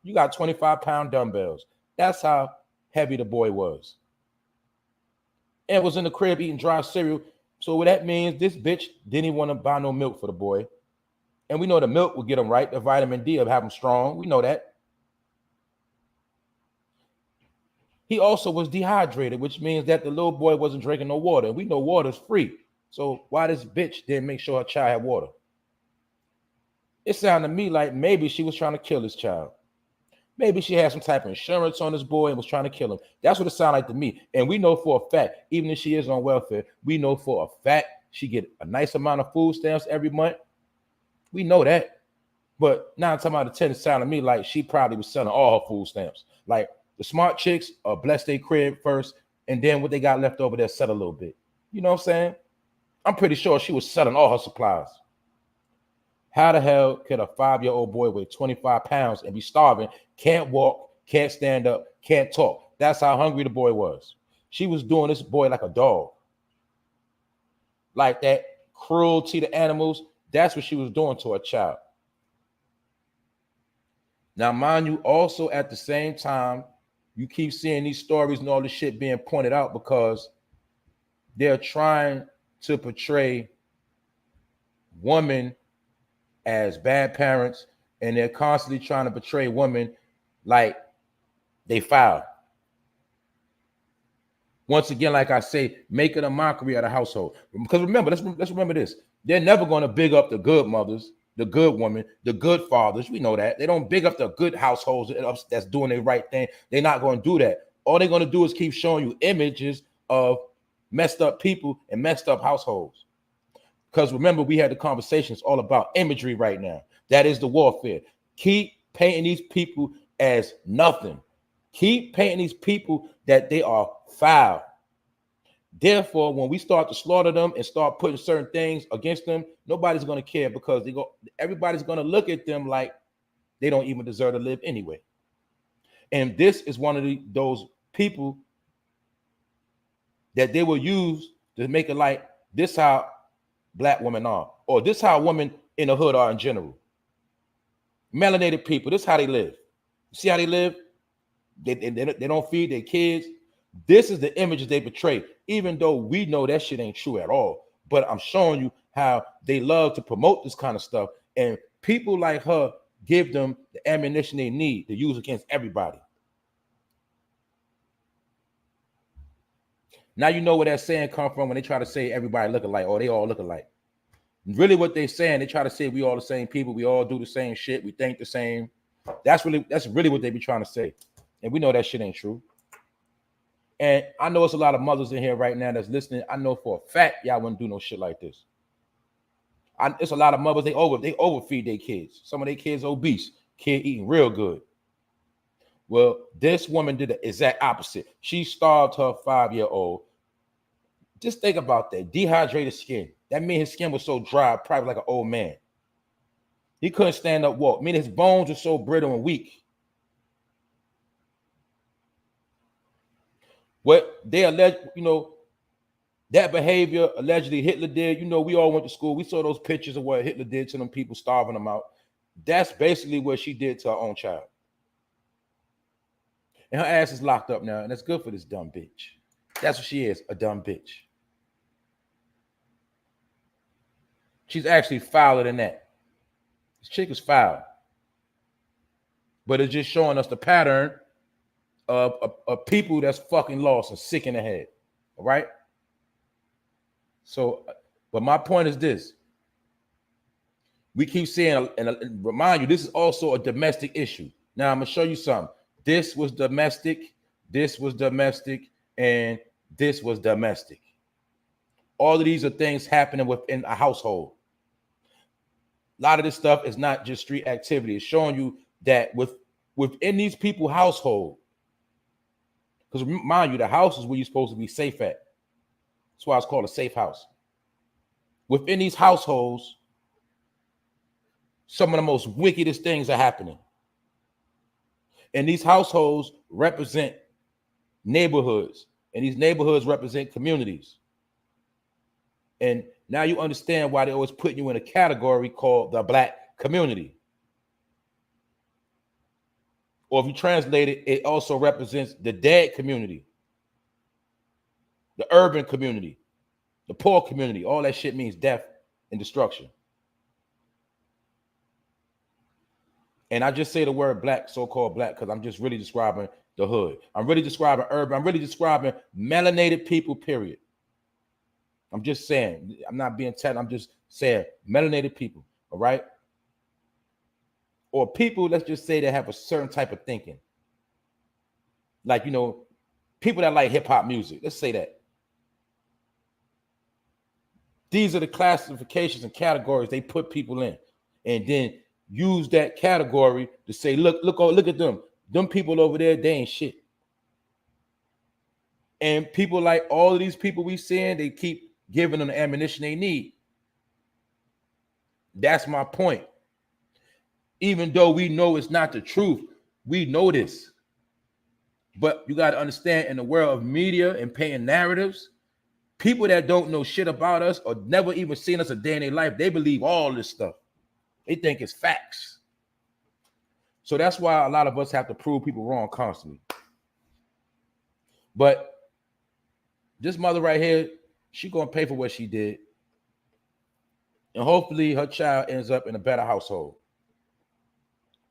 You got 25-pound dumbbells. That's how heavy the boy was. And was in the crib eating dry cereal. So what that means, this bitch didn't even want to buy no milk for the boy. And we know the milk will get him right. The vitamin D will have him strong. We know that. He also was dehydrated, which means that the little boy wasn't drinking no water. And we know water's free. So why this bitch didn't make sure her child had water? It sounded to me like maybe she was trying to kill this child. Maybe she had some type of insurance on this boy and was trying to kill him. That's what it sounded like to me. And we know for a fact, even if she is on welfare, we know for a fact she get a nice amount of food stamps every month. We know that. But 9 times out of 10, it sounded to me like she probably was selling all her food stamps. Like the smart chicks bless their crib first, and then what they got left over there, sell a little bit. You know what I'm saying? I'm pretty sure she was selling all her supplies. How the hell could a 5-year-old boy weigh 25 pounds and be starving, can't walk, can't stand up, can't talk? That's how hungry the boy was. She was doing this boy like a dog. Like that cruelty to animals, that's what she was doing to her child. Now, mind you, also at the same time, you keep seeing these stories and all this shit being pointed out because they're trying to portray women as bad parents, and they're constantly trying to portray women like they foul. Once again, like I say, making a mockery of the household. Because remember, let's remember this. They're never going to big up the good mothers, the good women, the good fathers. We know that. They don't big up the good households that's doing the right thing. They're not going to do that. All they're going to do is keep showing you images of messed up people and messed up households. Because remember, we had the conversations all about imagery right now. That is the warfare. Keep painting these people as nothing. Keep painting these people that they are foul. Therefore, when we start to slaughter them and start putting certain things against them, nobody's going to care, because everybody's going to look at them like they don't even deserve to live anyway. And this is one of those people that they will use to make it like this how black women are, or this how women in the hood are in general. Melanated people, this is how they live. You see how they live? They don't feed their kids. This is the images they portray, even though we know that shit ain't true at all. But I'm showing you how they love to promote this kind of stuff. And people like her give them the ammunition they need to use against everybody. Now you know where that saying come from when they try to say everybody look alike, or they all look alike. Really what they're saying, they try to say we all the same people, we all do the same shit, we think the same. That's really what they be trying to say. And we know that shit ain't true. And I know it's a lot of mothers in here right now that's listening. I know for a fact y'all wouldn't do no shit like this. It's a lot of mothers, they overfeed their kids. Some of their kids obese, kid eating real good. Well, this woman did the exact opposite. She starved her 5-year-old. Just think about that. Dehydrated skin. That means his skin was so dry, probably like an old man. He couldn't stand up, walk. Meaning his bones were so brittle and weak. What they allege, that behavior allegedly Hitler did. We all went to school. We saw those pictures of what Hitler did to them people, starving them out. That's basically what she did to her own child. And her ass is locked up now, and that's good for this dumb bitch. That's what she is, a dumb bitch. She's actually fouler than that. This chick is foul. But it's just showing us the pattern of people that's fucking lost and sick in the head. All right? So, but my point is this. We keep saying, and remind you, this is also a domestic issue. Now, I'm going to show you something. This was domestic, and this was domestic. All of these are things happening within a household. A lot of this stuff is not just street activity. It's showing you that within these people's household, because mind you, the house is where you're supposed to be safe at. That's why it's called a safe house. Within these households, some of the most wickedest things are happening. And these households represent neighborhoods, and these neighborhoods represent communities. And now you understand why they always put you in a category called the black community. Or if you translate it, it also represents the dead community, the urban community, the poor community. All that shit means death and destruction. And I just say the word black, so-called black, because I'm just really describing the hood. I'm really describing urban. I'm really describing melanated people, period. I'm just saying. I'm not being technical. I'm just saying melanated people, all right? Or people, let's just say, that have a certain type of thinking. Like, people that like hip-hop music. Let's say that. These are the classifications and categories they put people in. And then use that category to say, look at them. Them people over there, they ain't shit. And people like all of these people we seeing, they keep giving them the ammunition they need. That's my point. Even though we know it's not the truth, we know this. But you got to understand, in the world of media and painting narratives, people that don't know shit about us or never even seen us a day in their life, they believe all this stuff. They think it's facts. So that's why a lot of us have to prove people wrong constantly. But this mother right here, she gonna pay for what she did. And hopefully her child ends up in a better household.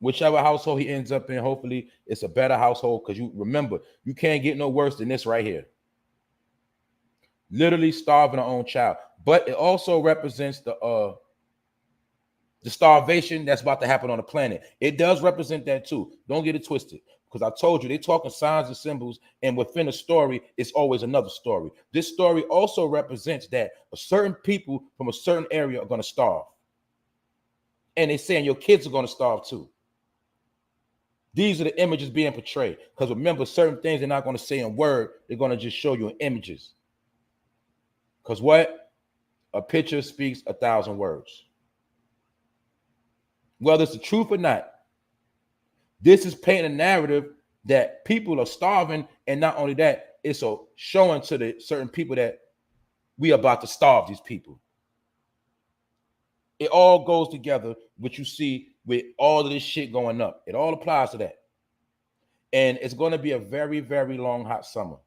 Whichever household he ends up in, hopefully it's a better household, because you remember, you can't get no worse than this right here. Literally starving her own child. But it also represents the starvation that's about to happen on the planet. It does represent that too. Don't get it twisted. Because I told you, they talking signs and symbols, and within a story, it's always another story. This story also represents that a certain people from a certain area are going to starve. And they're saying your kids are going to starve too. These are the images being portrayed. Because remember, certain things they're not going to say in word, they're going to just show you in images. Because what? A picture speaks 1,000 words. Whether it's the truth or not, this is painting a narrative that people are starving, and not only that, it's showing to the certain people that we are about to starve these people. It all goes together, what you see with all of this shit going up. It all applies to that. And it's going to be a very, very long, hot summer.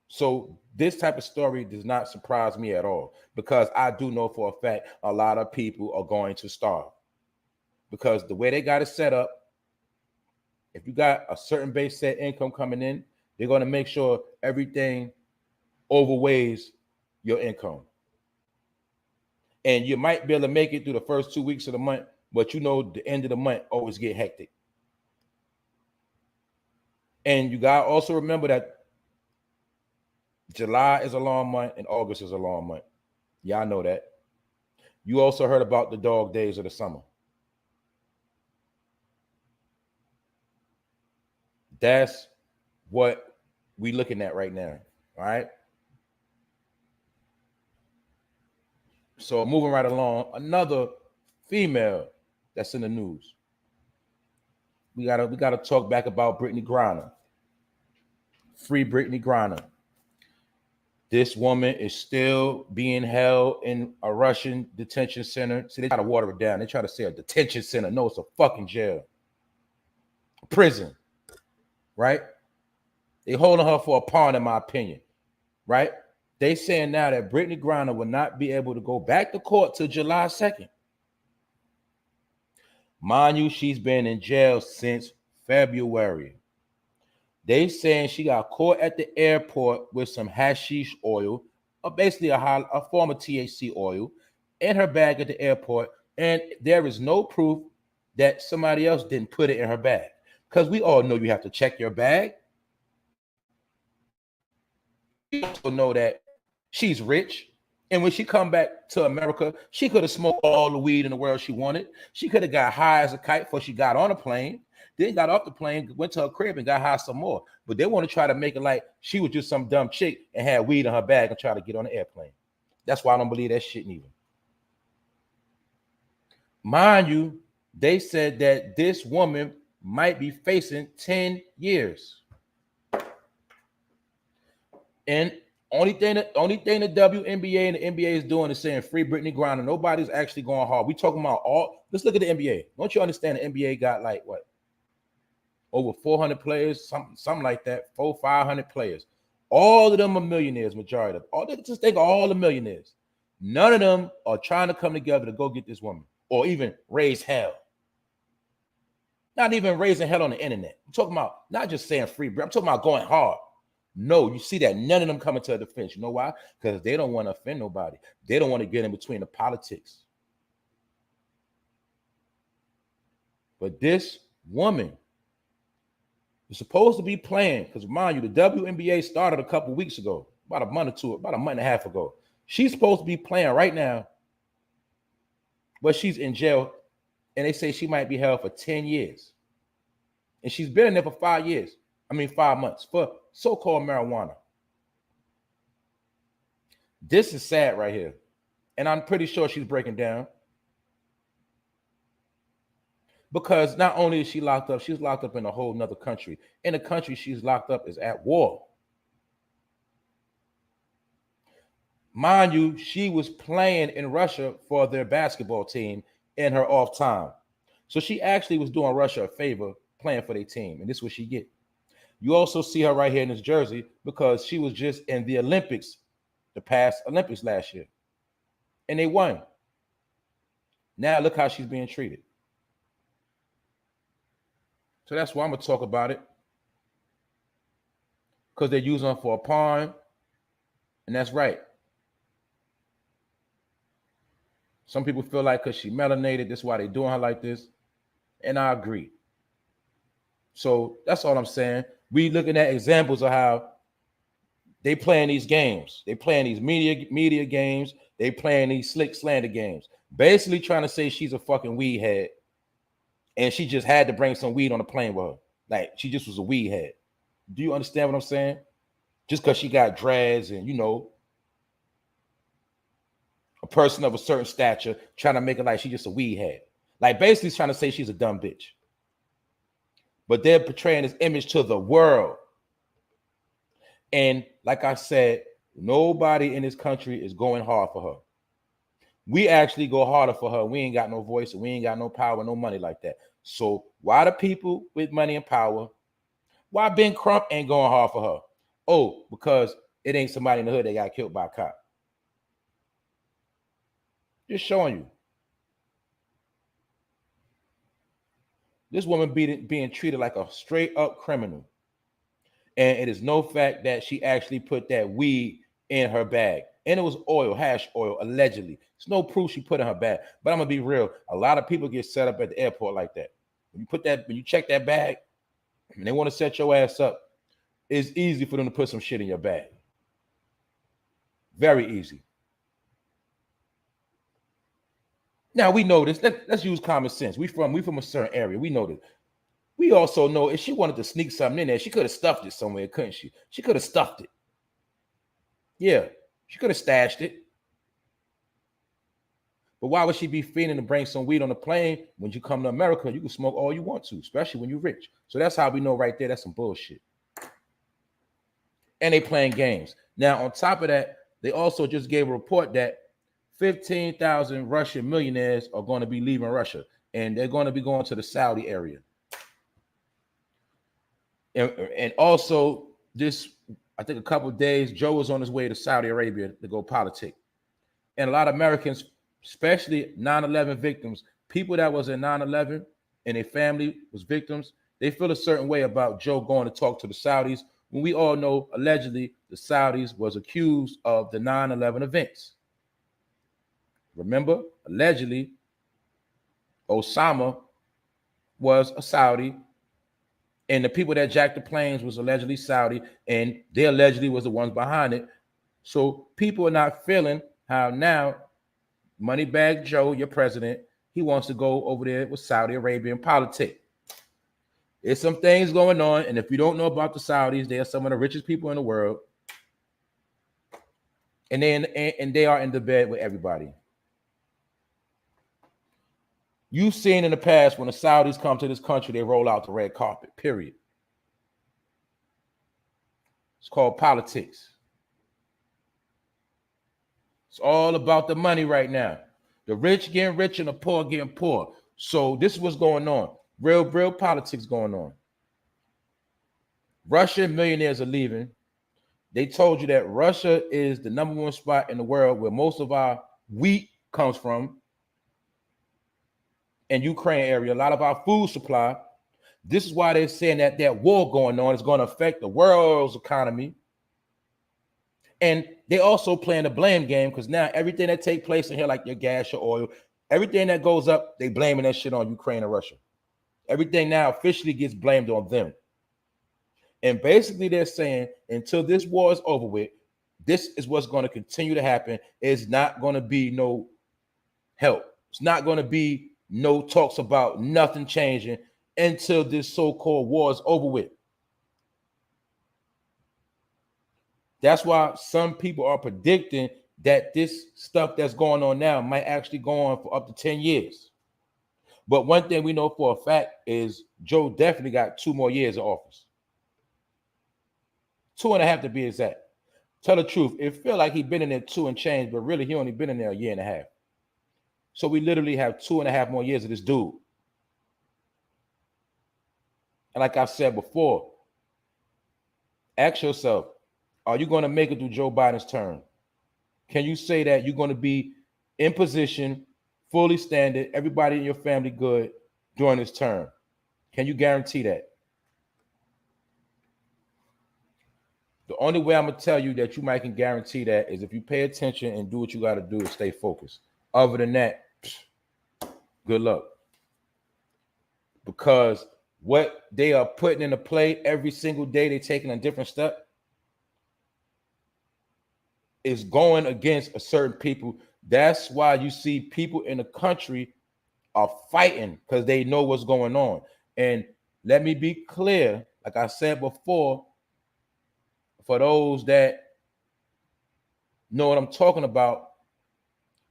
So this type of story does not surprise me at all, because I do know for a fact a lot of people are going to starve. Because the way they got it set up, if you got a certain base set income coming in, they're going to make sure everything overweighs your income. And you might be able to make it through the first 2 weeks of the month, but you know the end of the month always get hectic. And you got to also remember that July is a long month and August is a long month. Y'all know that. You also heard about the dog days of the summer. That's what we're looking at right now. All right. So moving right along, another female that's in the news. We gotta talk back about Brittany Griner. Free Brittany Griner. This woman is still being held in a Russian detention center. See, they try to water it down. They try to say a detention center. No, it's a fucking jail. Prison. Right? They holding her for a pawn, in my opinion. Right? They saying now that Brittany Griner will not be able to go back to court till July 2nd. Mind you, she's been in jail since February. They saying she got caught at the airport with some hashish oil, or basically a form of THC oil, in her bag at the airport, and there is no proof that somebody else didn't put it in her bag. Because we all know you have to check your bag. We also know that she's rich. And when she come back to America, she could have smoked all the weed in the world she wanted. She could have got high as a kite before she got on a plane. Then got off the plane, went to her crib and got high some more. But they want to try to make it like she was just some dumb chick and had weed in her bag and try to get on the airplane. That's why I don't believe that shit neither. Mind you, they said that this woman might be facing 10 years. And only thing the WNBA and the NBA is doing is saying free Brittany Griner. Nobody's actually going hard. We talking about all. Let's look at the NBA. Don't you understand the NBA got like what? Over 400 players, something like that. 500 players. All of them are millionaires, majority of them. All, just think of all the millionaires. None of them are trying to come together to go get this woman or even raise hell. Not even raising hell on the internet. I'm talking about not just saying free, I'm talking about going hard. No, you see that none of them coming to a defense. You know why? Because they don't want to offend nobody. They don't want to get in between the politics. But this woman is supposed to be playing, because mind you, the WNBA started a couple weeks ago, about a month and a half ago. She's supposed to be playing right now, but she's in jail, and they say she might be held for 10 years. And she's been in there for 5 years. 5 months for so-called marijuana. This is sad right here. And I'm pretty sure she's breaking down. Because not only is she locked up, she's locked up in a whole nother country. In the country she's locked up is at war. Mind you, she was playing in Russia for their basketball team in her off time. So she actually was doing Russia a favor playing for their team. And this is what she get. You also see her right here in this jersey because she was just in the Olympics, the past Olympics last year. And they won. Now look how she's being treated. So that's why I'm going to talk about it. Because they're using her for a pawn. And that's right. Some people feel like because she melanated, that's why they're doing her like this. And I agree. So that's all I'm saying. We looking at examples of how they playing these games. They playing these media games. They playing these slick slander games. Basically trying to say she's a fucking weed head. And she just had to bring some weed on the plane with her. Like, she just was a weed head. Do you understand what I'm saying? Just because she got dreads and, you know, a person of a certain stature, trying to make it like she just a weed head. Like, basically trying to say she's a dumb bitch. But they're portraying this image to the world. And like I said, nobody in this country is going hard for her. We actually go harder for her. We ain't got no voice, and we ain't got no power, no money like that. So why the people with money and power, why Ben Crump ain't going hard for her? Oh, because it ain't somebody in the hood that got killed by a cop. Just showing you. This woman being treated like a straight up criminal. And it is no fact that she actually put that weed in her bag. And it was oil, hash oil, allegedly. There's no proof she put in her bag. But I'm gonna be real. A lot of people get set up at the airport like that. When you check that bag and they want to set your ass up, it's easy for them to put some shit in your bag. Very easy. Now we know this. Let's use common sense. We from a certain area. We know this. We also know if she wanted to sneak something in there, she could have stuffed it somewhere, couldn't she? She could have stuffed it. Yeah, she could have stashed it. But why would she be feeling to bring some weed on the plane? When you come to America, you can smoke all you want to, especially when you're rich. So that's how we know right there that's some bullshit. And they playing games. Now, on top of that, they also just gave a report that 15,000 Russian millionaires are going to be leaving Russia, and they're going to be going to the Saudi area. And also, this, I think a couple of days, Joe was on his way to Saudi Arabia to go politic. And a lot of Americans, especially 9/11 victims, people that was in 9/11 and their family was victims, they feel a certain way about Joe going to talk to the Saudis, when we all know, allegedly, the Saudis was accused of the 9/11 events. Remember, allegedly, Osama was a Saudi, and the people that jacked the planes was allegedly Saudi, and they allegedly was the ones behind it. So people are not feeling how now Moneybag Joe, your president, he wants to go over there with Saudi Arabian politics. There's some things going on, and if you don't know about the Saudis, they are some of the richest people in the world, and they are in the bed with everybody. You've seen in the past when the Saudis come to this country, they roll out the red carpet, period. It's called politics. It's all about the money right now. The rich getting rich and the poor getting poor. So this is what's going on. Real politics going on. Russian millionaires are leaving. They told you that Russia is the #1 spot in the world where most of our wheat comes from. In Ukraine area, a lot of our food supply. This is why they're saying that that war going on is going to affect the world's economy. And they also playing the blame game, because now everything that takes place in here, like your gas, your oil, everything that goes up, they blaming that shit on Ukraine and Russia. Everything now officially gets blamed on them. And basically they're saying until this war is over with, this is what's going to continue to happen. It's not going to be no help. It's not going to be no talks about nothing changing until this so-called war is over with. That's why some people are predicting that this stuff that's going on now might actually go on for up to 10 years. But one thing we know for a fact is Joe definitely got 2 more years of office. 2.5 to be exact. Tell the truth, it feel like he's been in there 2 and change, but really he only been in there 1.5 years. So we literally have 2.5 more years of this dude. And like I said before, ask yourself, are you going to make it through Joe Biden's term? Can you say that you're going to be in position, fully standing, everybody in your family good during this term? Can you guarantee that? The only way I'm going to tell you that you might can guarantee that is if you pay attention and do what you got to do to stay focused. Other than that, good luck. Because what they are putting into play every single day, they're taking a different step, is going against a certain people. That's why you see people in the country are fighting, because they know what's going on. And let me be clear, like I said before, for those that know what I'm talking about,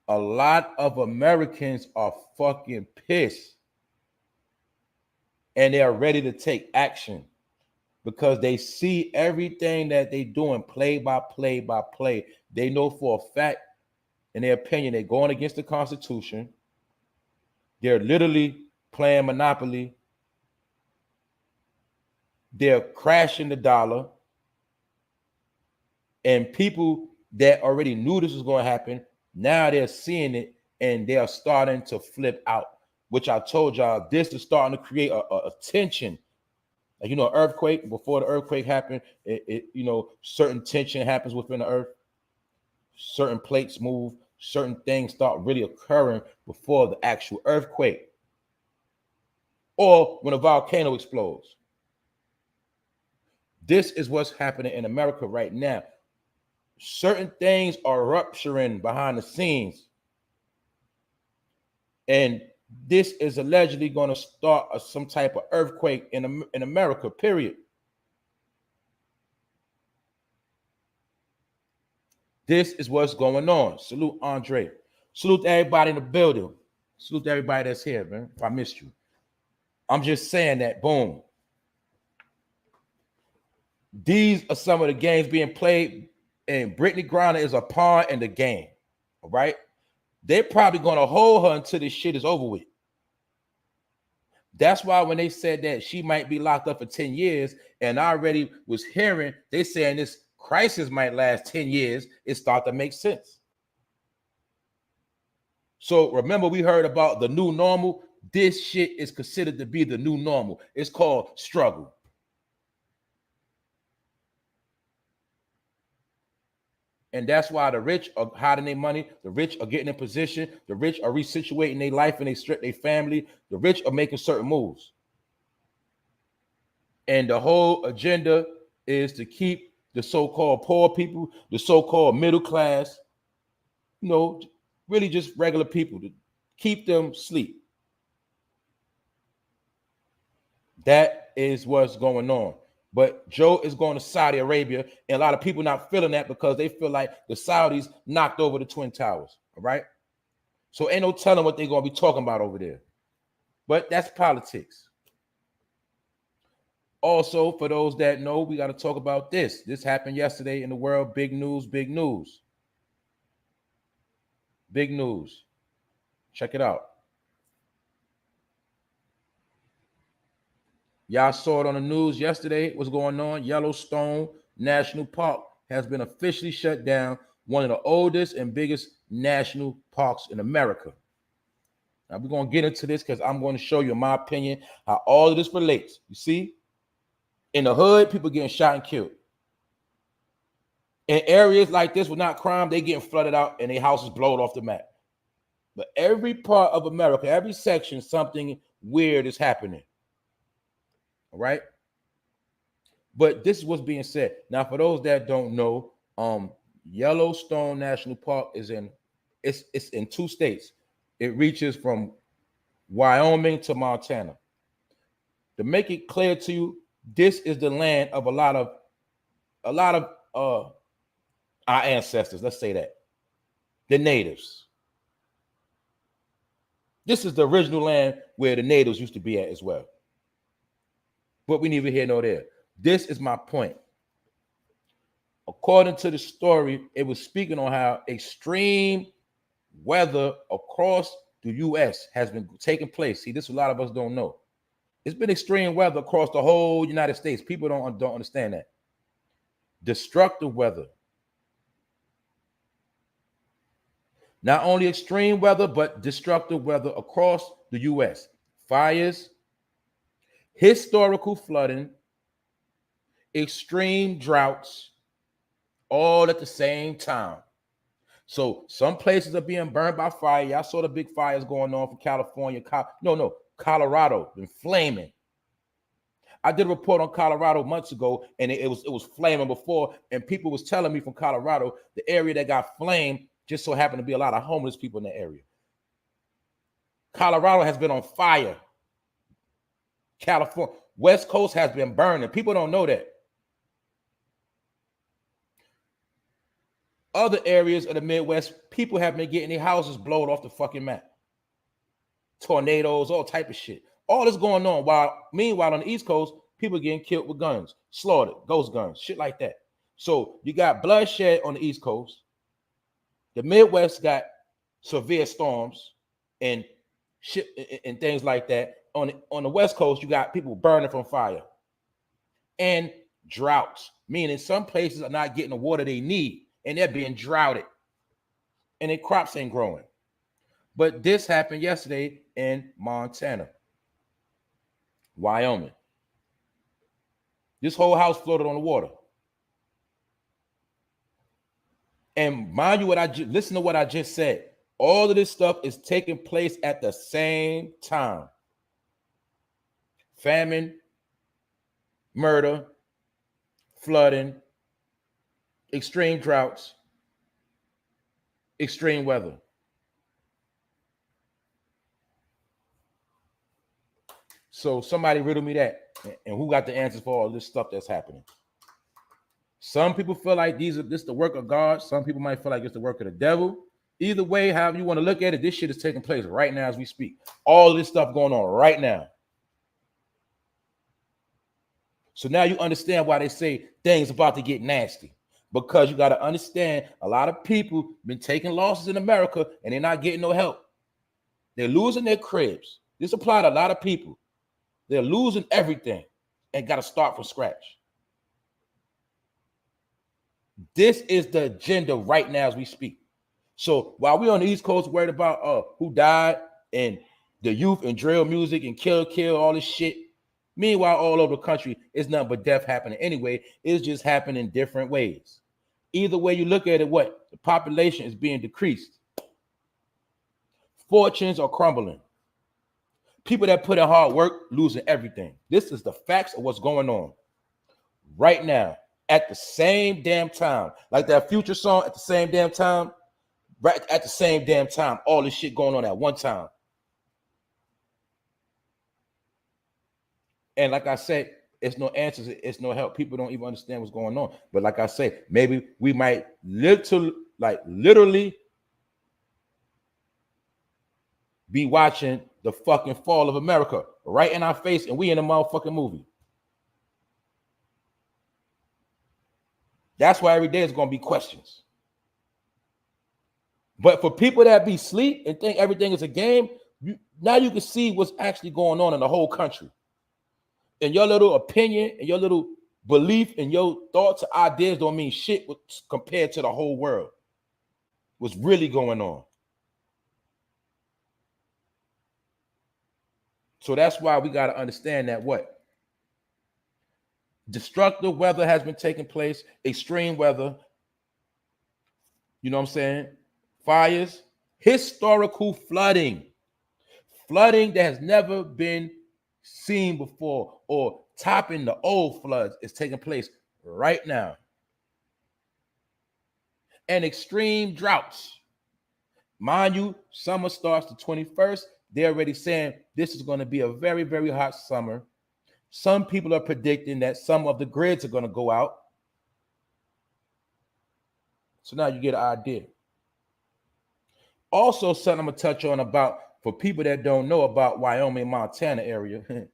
a lot of Americans are fucking pissed, and they are ready to take action because they see everything that they doing play by play by play. They know for a fact, in their opinion, they're going against the Constitution. They're literally playing Monopoly. They're crashing the dollar. And people that already knew this was going to happen, now they're seeing it and they are starting to flip out, which I told y'all, this is starting to create a tension. Like, earthquake, before the earthquake happened, certain tension happens within the earth. Certain plates move, certain things start really occurring before the actual earthquake, or when a volcano explodes. This is what's happening in America right now. Certain things are rupturing behind the scenes, and this is allegedly going to start some type of earthquake in America, period. This is what's going on. Salute, Andre. Salute to everybody in the building. Salute to everybody that's here, man. If I missed you, I'm just saying that, boom. These are some of the games being played, and Brittany Griner is a pawn in the game, all right? They're probably going to hold her until this shit is over with. That's why when they said that she might be locked up for 10 years, and I already was hearing they saying this crisis might last 10 years, it started to make sense. So remember, we heard about the new normal. This shit is considered to be the new normal. It's called struggle. And that's why the rich are hiding their money. The rich are getting in position. The rich are resituating their life and their family. The rich are making certain moves. And the whole agenda is to keep the so-called poor people, the so-called middle class, really just regular people, to keep them asleep. That is what's going on. But Joe is going to Saudi Arabia, and a lot of people not feeling that because they feel like the Saudis knocked over the Twin Towers, all right? So ain't no telling what they're going to be talking about over there. But that's politics. Also, for those that know, we got to talk about this. This happened yesterday in the world. Big news, big news. Big news. Check it out. Y'all saw it on the news yesterday. What's going on? Yellowstone National Park has been officially shut down, one of the oldest and biggest national parks in America. Now, we're going to get into this because I'm going to show you, in my opinion, how all of this relates. You see, in the hood, people getting shot and killed. In areas like this with not crime, they getting flooded out and their houses blown off the map. But every part of America, every section, something weird is happening. All right. But this is what's being said. Now, for those that don't know, Yellowstone National Park is it's in 2 states. It reaches from Wyoming to Montana. To make it clear to you, this is the land of a lot of our ancestors. Let's say that. The natives. This is the original land where the natives used to be at as well. But we neither here nor there. This is my point. According to the story, it was speaking on how extreme weather across the U.S. has been taking place. See, this a lot of us don't know. It's been extreme weather across the whole United States. People don't understand that. Destructive weather. Not only extreme weather, but destructive weather across the U.S. Fires, historical flooding, extreme droughts, all at the same time. So some places are being burned by fire. Y'all saw the big fires going on from California. Colorado, been flaming. I did a report on Colorado months ago, and it was flaming before, and people was telling me from Colorado, the area that got flamed just so happened to be a lot of homeless people in the area. Colorado has been on fire. California, West Coast has been burning. People don't know that. Other areas of the Midwest, people have been getting their houses blown off the fucking map. Tornadoes, all type of shit. All this going on. Meanwhile, on the East Coast, people getting killed with guns, slaughtered, ghost guns, shit like that. So you got bloodshed on the East Coast. The Midwest got severe storms and shit and things like that. On the West Coast, you got people burning from fire and droughts, meaning some places are not getting the water they need and they're being droughted and their crops ain't growing. But this happened yesterday in Montana, Wyoming. This whole house floated on the water. And mind you, listen to what I just said. All of this stuff is taking place at the same time. Famine, murder, flooding, extreme droughts, extreme weather. So somebody riddle me that, and who got the answers for all this stuff that's happening? Some people feel like this is the work of God. Some people might feel like it's the work of the devil. Either way, however you want to look at it, this shit is taking place right now as we speak. All this stuff going on right now. So now you understand why they say things about to get nasty. Because you got to understand, a lot of people been taking losses in America and they're not getting no help. They're losing their cribs. This applies to a lot of people. They're losing everything and got to start from scratch. This is the agenda right now as we speak. So while we're on the East Coast worried about who died and the youth and drill music and kill, all this shit, meanwhile, all over the country, it's nothing but death happening anyway. It's just happening in different ways. Either way you look at it, the population is being decreased. Fortunes are crumbling. People that put in hard work losing everything. This is the facts of what's going on right now at the same damn time. Like that Future song, at the same damn time, right at the same damn time, all this shit going on at one time. And like I said, it's no answers, it's no help. People don't even understand what's going on. But like I say, maybe we might literally be watching the fucking fall of America right in our face, and we in a motherfucking movie. That's why every day is going to be questions. But for people that be asleep and think everything is a game, now you can see what's actually going on in the whole country. And your little opinion and your little belief and your thoughts or ideas don't mean shit compared to the whole world. What's really going on. So that's why we got to understand that destructive weather has been taking place, extreme weather, you know what I'm saying? Fires, historical flooding that has never been seen before or topping the old floods is taking place right now. And extreme droughts. Mind you, summer starts the 21st. They're already saying this is going to be a very, very hot summer. Some people are predicting that some of the grids are going to go out. So now you get an idea. Also, something I'm going to touch on about, for people that don't know about Wyoming, Montana area. A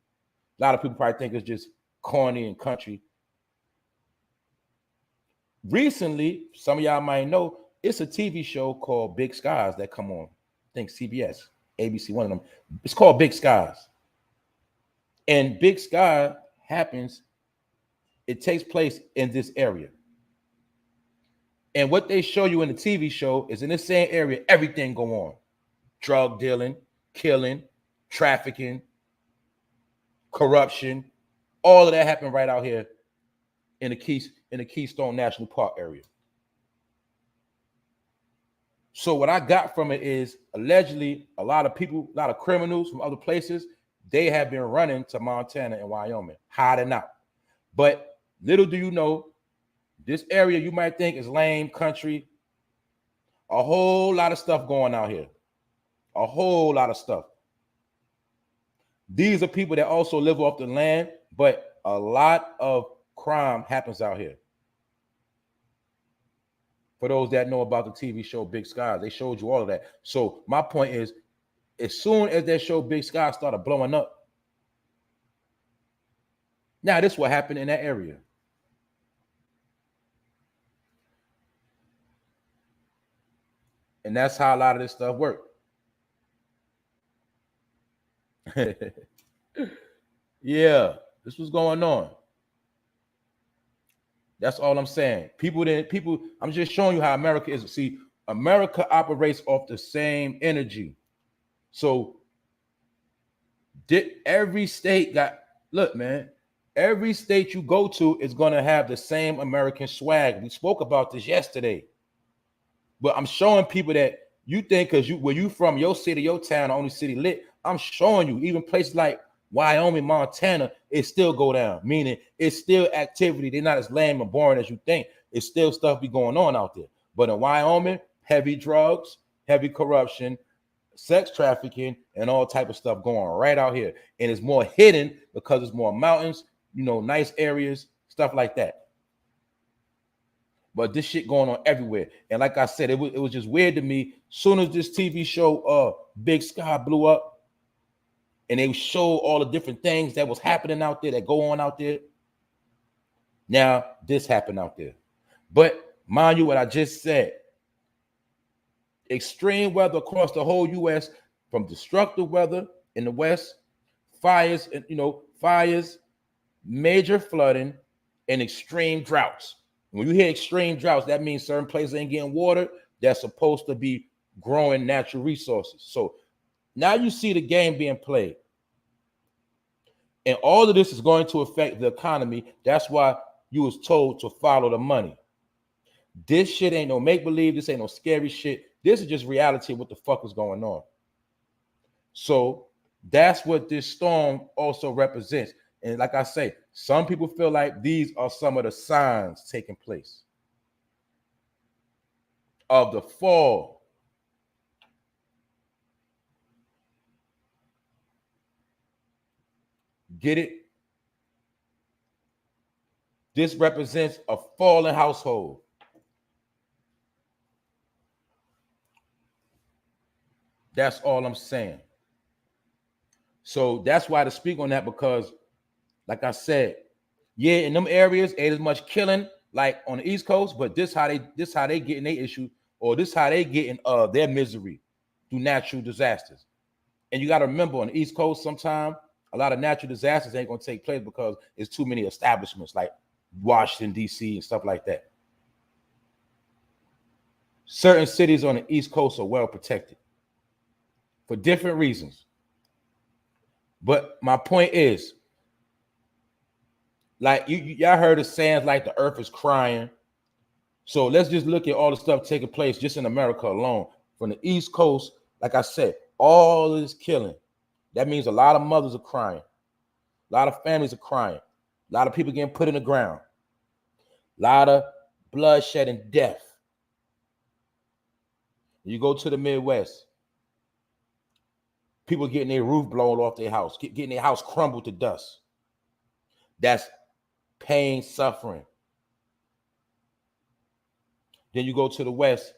lot of people probably think it's just corny and country. Recently, some of y'all might know, it's a TV show called Big Skies that come on. I think CBS, ABC, one of them. It's called Big Skies. And Big Sky it takes place in this area. And what they show you in the TV show is in this same area, everything go on. Drug dealing, killing, trafficking, corruption, all of that happened right out here in the Keystone National Park area. So what I got from it is allegedly a lot of people, a lot of criminals from other places, they have been running to Montana and Wyoming, hiding out. But little do you know, this area you might think is lame country. A whole lot of stuff going out here. A whole lot of stuff. These are people that also live off the land, but a lot of crime happens out here. For those that know about the TV show Big Skies, they showed you all of that. So my point is, as soon as that show Big Skies started blowing up, now this is what happened in that area. And that's how a lot of this stuff worked. Yeah, this was going on. That's all I'm saying. I'm just showing you how America is. See, America operates off the same energy. So every state got, look, man, every state you go to is going to have the same American swag. We spoke about this yesterday. But I'm showing people that you think because where you from, your city, your town, only city lit. I'm showing you, even places like Wyoming, Montana, it still go down. Meaning it's still activity. They're not as lame and boring as you think. It's still stuff be going on out there. But in Wyoming, heavy drugs, heavy corruption, sex trafficking, and all type of stuff going right out here. And it's more hidden because it's more mountains, nice areas, stuff like that. But this shit going on everywhere. And like I said, it was just weird to me. Soon as this TV show Big Sky blew up, and they show all the different things that was happening out there, that go on out there. Now, this happened out there. But mind you, what I just said, extreme weather across the whole U.S., from destructive weather in the West, fires, fires, major flooding, and extreme droughts. When you hear extreme droughts, that means certain places ain't getting water that's supposed to be growing natural resources. So now you see the game being played. And all of this is going to affect the economy. That's why you was told to follow the money. This shit ain't no make-believe. This ain't no scary shit. This is just reality of what the fuck is going on. So that's what this storm also represents. And like I say, some people feel like these are some of the signs taking place of the fall. Get it? This represents a fallen household. That's all I'm saying. So that's why to speak on that, because like I said, yeah, in them areas ain't as much killing like on the East Coast, but this how they getting their issue, or this how they getting their misery through natural disasters. And you got to remember, on the East Coast, sometimes a lot of natural disasters ain't gonna take place because it's too many establishments like Washington, D.C. and stuff like that. Certain cities on the East Coast are well protected for different reasons. But my point is, like y'all heard of sayings like the earth is crying. So let's just look at all the stuff taking place just in America alone. From the East Coast, like I said, all this killing. That means a lot of mothers are crying. A lot of families are crying. A lot of people getting put in the ground. A lot of bloodshed and death. You go to the Midwest, people getting their roof blown off their house, getting their house crumbled to dust. That's pain, suffering. Then you go to the West,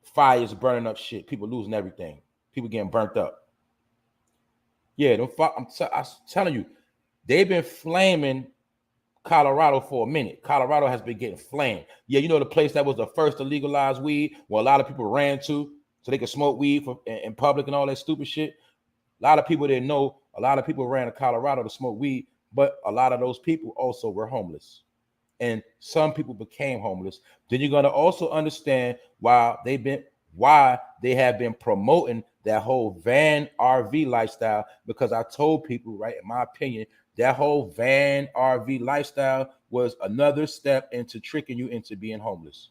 fires burning up shit, people losing everything, people getting burnt up. Yeah, I'm telling you, they've been flaming Colorado for a minute. Colorado has been getting flamed. Yeah, you know the place that was the first to legalize weed, where a lot of people ran to so they could smoke weed in public and all that stupid shit. A lot of people didn't know. A lot of people ran to Colorado to smoke weed, but a lot of those people also were homeless. And some people became homeless. Then you're going to also understand why they have been promoting that whole van RV lifestyle, because I told people, right, in my opinion, that whole van RV lifestyle was another step into tricking you into being homeless.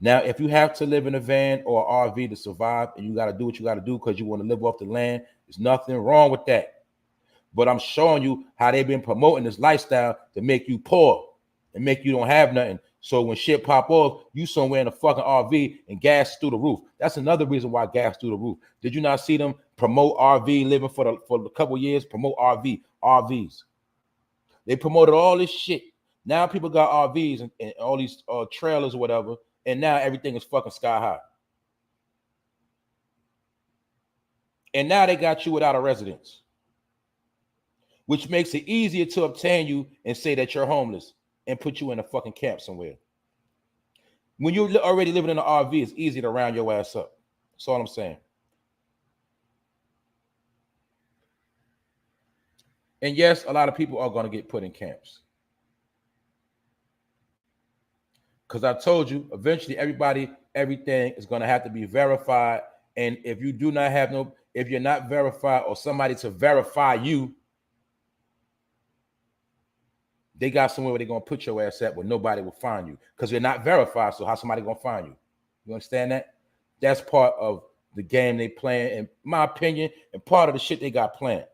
Now, if you have to live in a van or RV to survive, and you got to do what you got to do because you want to live off the land, There's nothing wrong with that. But I'm showing you how they've been promoting this lifestyle to make you poor and make you don't have nothing. So when shit pop off, you somewhere in a fucking RV and gas through the roof. That's another reason why gas through the roof. Did you not see them promote RV living for a couple years? Promote RVs. They promoted all this shit. Now people got RVs and all these trailers or whatever, and now everything is fucking sky high. And now they got you without a residence, which makes it easier to obtain you and say that you're homeless and put you in a fucking camp somewhere. When you're already living in an RV, it's easy to round your ass up. That's all I'm saying. And yes, a lot of people are going to get put in camps. Because I told you, eventually everything is going to have to be verified. And if you do not have if you're not verified or somebody to verify you, they got somewhere where they're going to put your ass at where nobody will find you because you're not verified. So how somebody going to find you? You understand that? That's part of the game they playing, in my opinion, and part of the shit they got planned.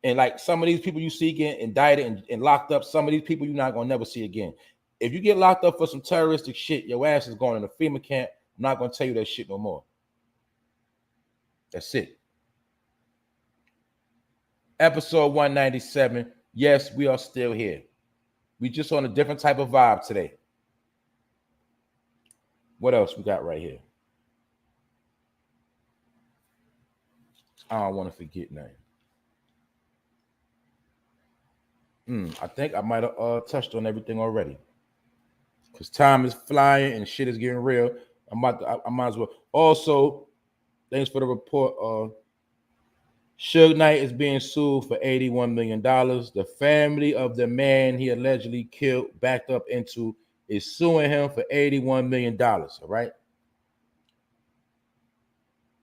And like some of these people you see getting indicted and locked up, some of these people you're not going to never see again. If you get locked up for some terroristic shit, your ass is going in a FEMA camp. I'm not going to tell you that shit no more. That's it. Episode 197. Yes, we are still here. We just on a different type of vibe today. What else we got right here? I don't want to forget nothing. I think I might have touched on everything already. Because time is flying and shit is getting real. I might as well. Also, thanks for the report. Suge Knight is being sued for $81 million. The family of the man he allegedly killed, backed up into, is suing him for $81 million. All right.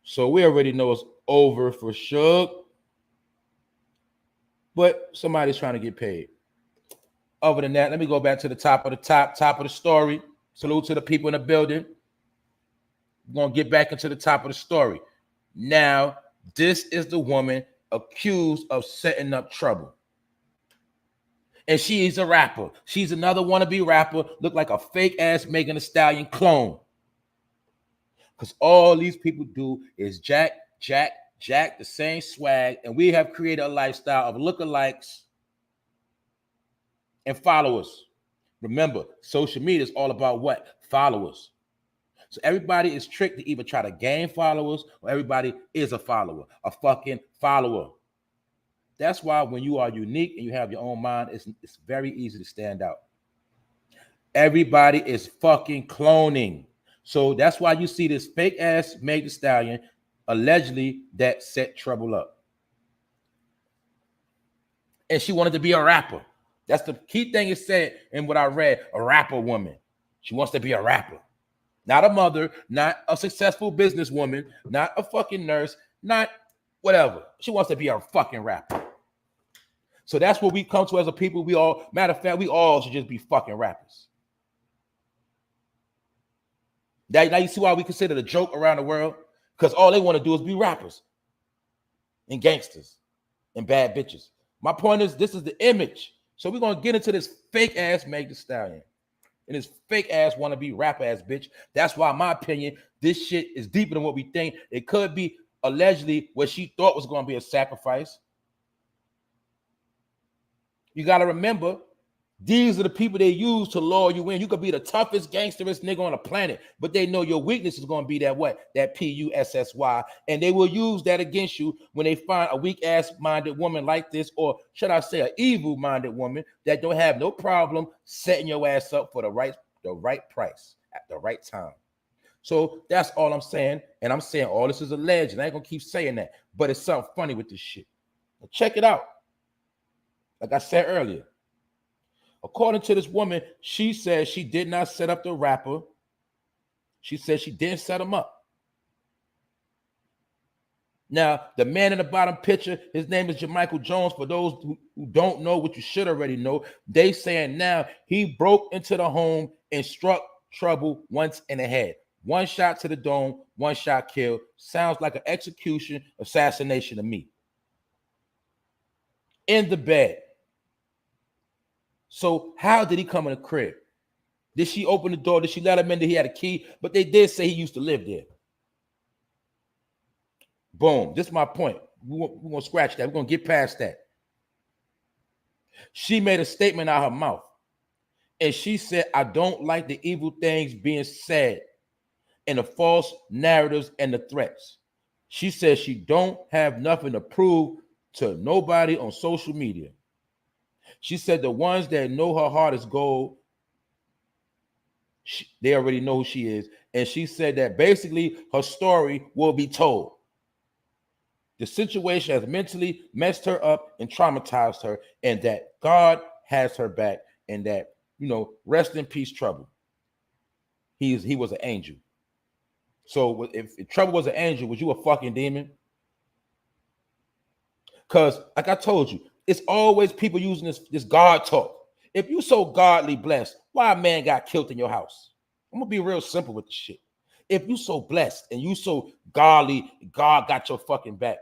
So we already know it's over for Suge. But somebody's trying to get paid. Other than that, let me go back to the top of the story. Salute to the people in the building. We're going to get back into the top of the story. Now, this is the woman accused of setting up trouble. And she is a rapper. She's another wannabe rapper. Look like a fake-ass Megan Thee Stallion clone. Because all these people do is jack the same swag. And we have created a lifestyle of lookalikes and followers. Remember, social media is all about what? Followers. So everybody is tricked to either try to gain followers or everybody is a follower, a fucking follower. That's why when you are unique and you have your own mind, it's very easy to stand out. Everybody is fucking cloning. So that's why you see this fake ass Meg Thee Stallion allegedly that set trouble up. And she wanted to be a rapper. That's the key thing it said in what I read, a rapper woman. She wants to be a rapper. Not a mother, not a successful businesswoman, not a fucking nurse, not whatever. She wants to be a fucking rapper. So that's what we come to as a people. We all, matter of fact, we all should just be fucking rappers. Now you see why we consider it a joke around the world? Because all they want to do is be rappers and gangsters and bad bitches. My point is, this is the image. So we're going to get into this fake ass Meg Thee Stallion and this fake ass wannabe rapper ass bitch. That's why, in my opinion, this shit is deeper than what we think. It could be allegedly what she thought was going to be a sacrifice. You got to remember, these are the people they use to lure you in. You could be the toughest, gangsterest nigga on the planet, but they know your weakness is going to be that what? That PUSSY. And they will use that against you when they find a weak-ass minded woman like this, or should I say an evil-minded woman that don't have no problem setting your ass up for the right price at the right time. So that's all I'm saying. And I'm saying all this is alleged. And I ain't going to keep saying that. But it's something funny with this shit. Now check it out. Like I said earlier. According to this woman, she says she did not set up the rapper. She said she didn't set him up. Now, the man in the bottom picture, his name is Jermichael Jones. For those who don't know, what you should already know, they saying now he broke into the home and struck trouble once in the head. One shot to the dome, one shot kill. Sounds like an execution, assassination to me. In the bed. So how did he come in the crib? Did she open the door? Did she let him in? Did he had a key? But they did say he used to live there. Boom. This is my point. We're going to scratch that. We're going to get past that. She made a statement out of her mouth. And she said, I don't like the evil things being said and the false narratives and the threats. She says she don't have nothing to prove to nobody on social media. She said the ones that know her heart is gold, they already know who she is. And she said that basically her story will be told. The situation has mentally messed her up and traumatized her, and that God has her back, and that, you know, rest in peace, Trouble. He was an angel. So if Trouble was an angel, was you a fucking demon? Because like I told you, it's always people using this God talk. If you so godly blessed, why a man got killed in your house? I'm gonna be real simple with the shit. If you so blessed and you so godly, God got your fucking back.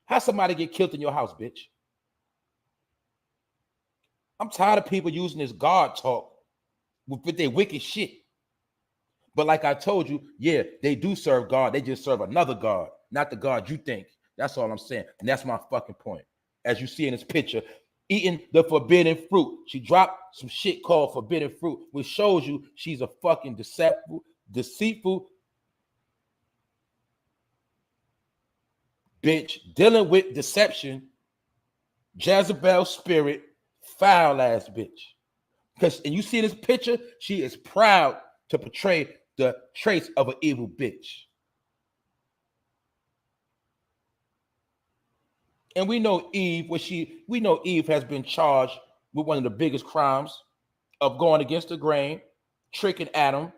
How somebody get killed in your house, bitch? I'm tired of people using this God talk with their wicked shit. But like I told you, yeah, they do serve God. They just serve another God, not the God you think. That's all I'm saying. And that's my fucking point. As you see in this picture, eating the forbidden fruit. She dropped some shit called forbidden fruit, which shows you she's a fucking deceitful bitch dealing with deception, Jezebel spirit, foul ass bitch. Because, and you see this picture, she is proud to portray the traits of an evil bitch. And we know Eve, we know Eve has been charged with one of the biggest crimes of going against the grain, tricking Adam.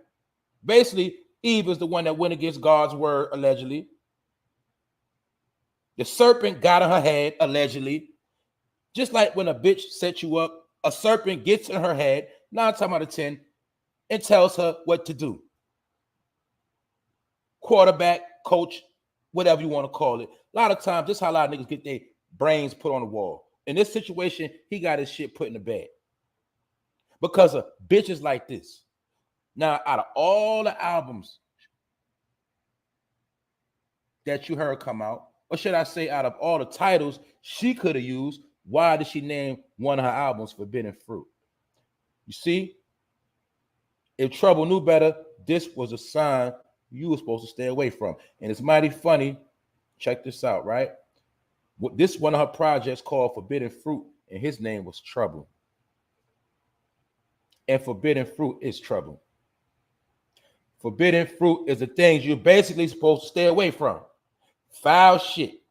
Basically, Eve is the one that went against God's word, allegedly. The serpent got in her head, allegedly. Just like when a bitch sets you up, a serpent gets in her head, 9 times out of 10, and tells her what to do. Quarterback, coach, whatever you want to call it. A lot of times, this is how a lot of niggas get their brains put on the wall. In this situation, he got his shit put in the bed. Because of bitches like this. Now, out of all the albums that you heard come out, or should I say out of all the titles she could have used, why did she name one of her albums Forbidden Fruit? You see, if Trouble knew better, this was a sign you were supposed to stay away from. And it's mighty funny. Check this out, right? This one of her projects called Forbidden Fruit, and his name was Trouble. And forbidden fruit is trouble. Forbidden fruit is the things you're basically supposed to stay away from. Foul shit.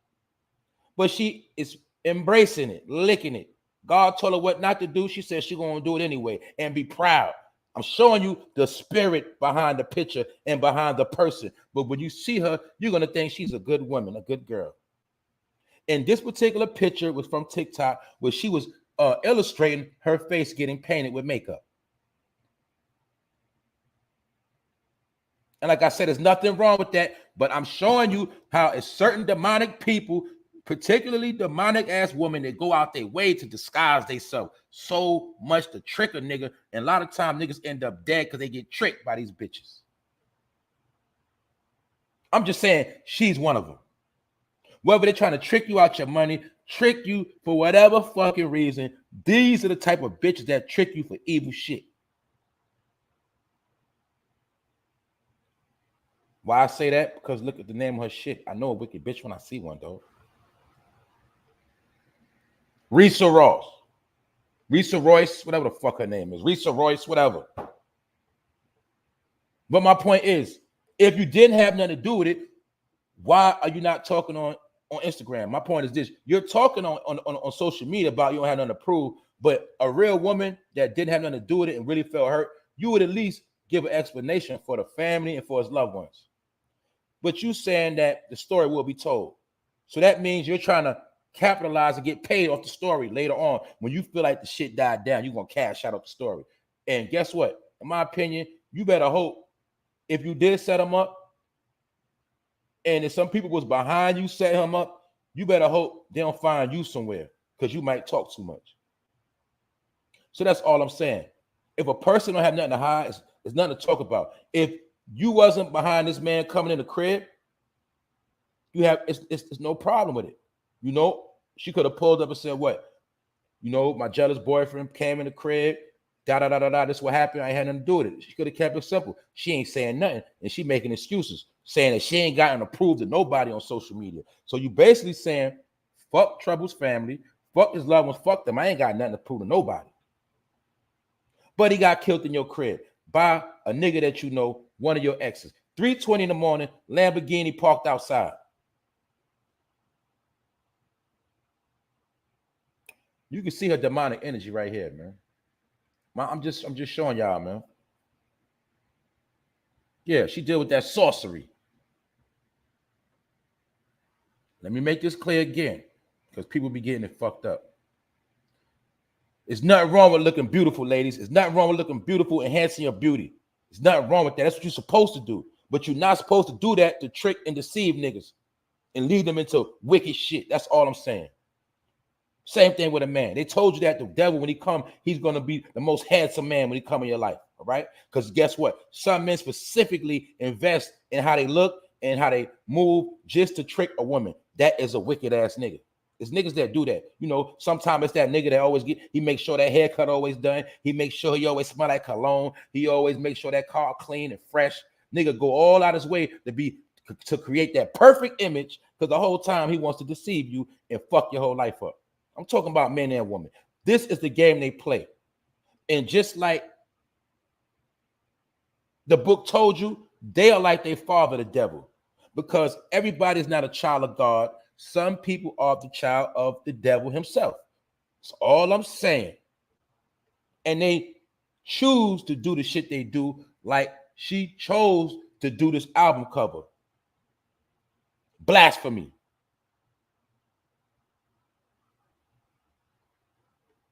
But she is embracing it, licking it. God told her what not to do. She said she's going to do it anyway and be proud. I'm showing you the spirit behind the picture and behind the person. But when you see her, you're going to think she's a good woman, a good girl. And this particular picture was from TikTok, where she was illustrating her face getting painted with makeup. And like I said, there's nothing wrong with that, but I'm showing you how a certain demonic people, particularly demonic ass women, that go out their way to disguise themselves so much to trick a nigga. And a lot of times niggas end up dead because they get tricked by these bitches. I'm just saying she's one of them. Whether they're trying to trick you out your money, trick you for whatever fucking reason, these are the type of bitches that trick you for evil shit. Why I say that? Because look at the name of her shit. I know a wicked bitch when I see one, though. Risa Ross. Risa Royce, whatever the fuck her name is. Risa Royce, whatever. But my point is, if you didn't have nothing to do with it, why are you not talking on Instagram? My point is this. You're talking on social media about you don't have nothing to prove, but a real woman that didn't have nothing to do with it and really felt hurt, you would at least give an explanation for the family and for his loved ones. But you saying that the story will be told. So that means you're trying to capitalize and get paid off the story later on. When you feel like the shit died down, you're going to cash out of the story. And guess what? In my opinion, you better hope if you did set him up, and if some people was behind you setting him up, you better hope they don't find you somewhere because you might talk too much. So that's all I'm saying. If a person don't have nothing to hide, it's nothing to talk about. If you wasn't behind this man coming in the crib, you have it's no problem with it. You know, she could have pulled up and said, what? You know, my jealous boyfriend came in the crib, da. This is what happened. I ain't had nothing to do with it. She could have kept it simple. She ain't saying nothing, and she making excuses, saying that she ain't gotten approved to nobody on social media. So you basically saying, fuck Trouble's family, fuck his loved ones, fuck them. I ain't got nothing to prove to nobody. But he got killed in your crib by a nigga that you know, one of your exes. 3:20 in the morning, Lamborghini parked outside. You can see her demonic energy right here, man. I'm just showing y'all, man. Yeah, she deal with that sorcery. Let me make this clear again, because people be getting it fucked up. There's nothing wrong with looking beautiful, ladies. There's nothing wrong with looking beautiful, enhancing your beauty. There's nothing wrong with that. That's what you're supposed to do. But you're not supposed to do that to trick and deceive niggas and lead them into wicked shit. That's all I'm saying. Same thing with a man. They told you that the devil, when he come, he's going to be the most handsome man when he come in your life, all right? Because guess what? Some men specifically invest in how they look and how they move just to trick a woman. That is a wicked-ass nigga. It's niggas that do that. You know, sometimes it's that nigga that always he makes sure that haircut always done. He makes sure he always smell like cologne. He always makes sure that car clean and fresh. Nigga go all out his way to create that perfect image, because the whole time he wants to deceive you and fuck your whole life up. I'm talking about men and women. This is the game they play. And just like the book told you, they are like their father, the devil, because everybody's not a child of God. Some people are the child of the devil himself. That's all I'm saying. And they choose to do the shit they do, like she chose to do this album cover. Blasphemy.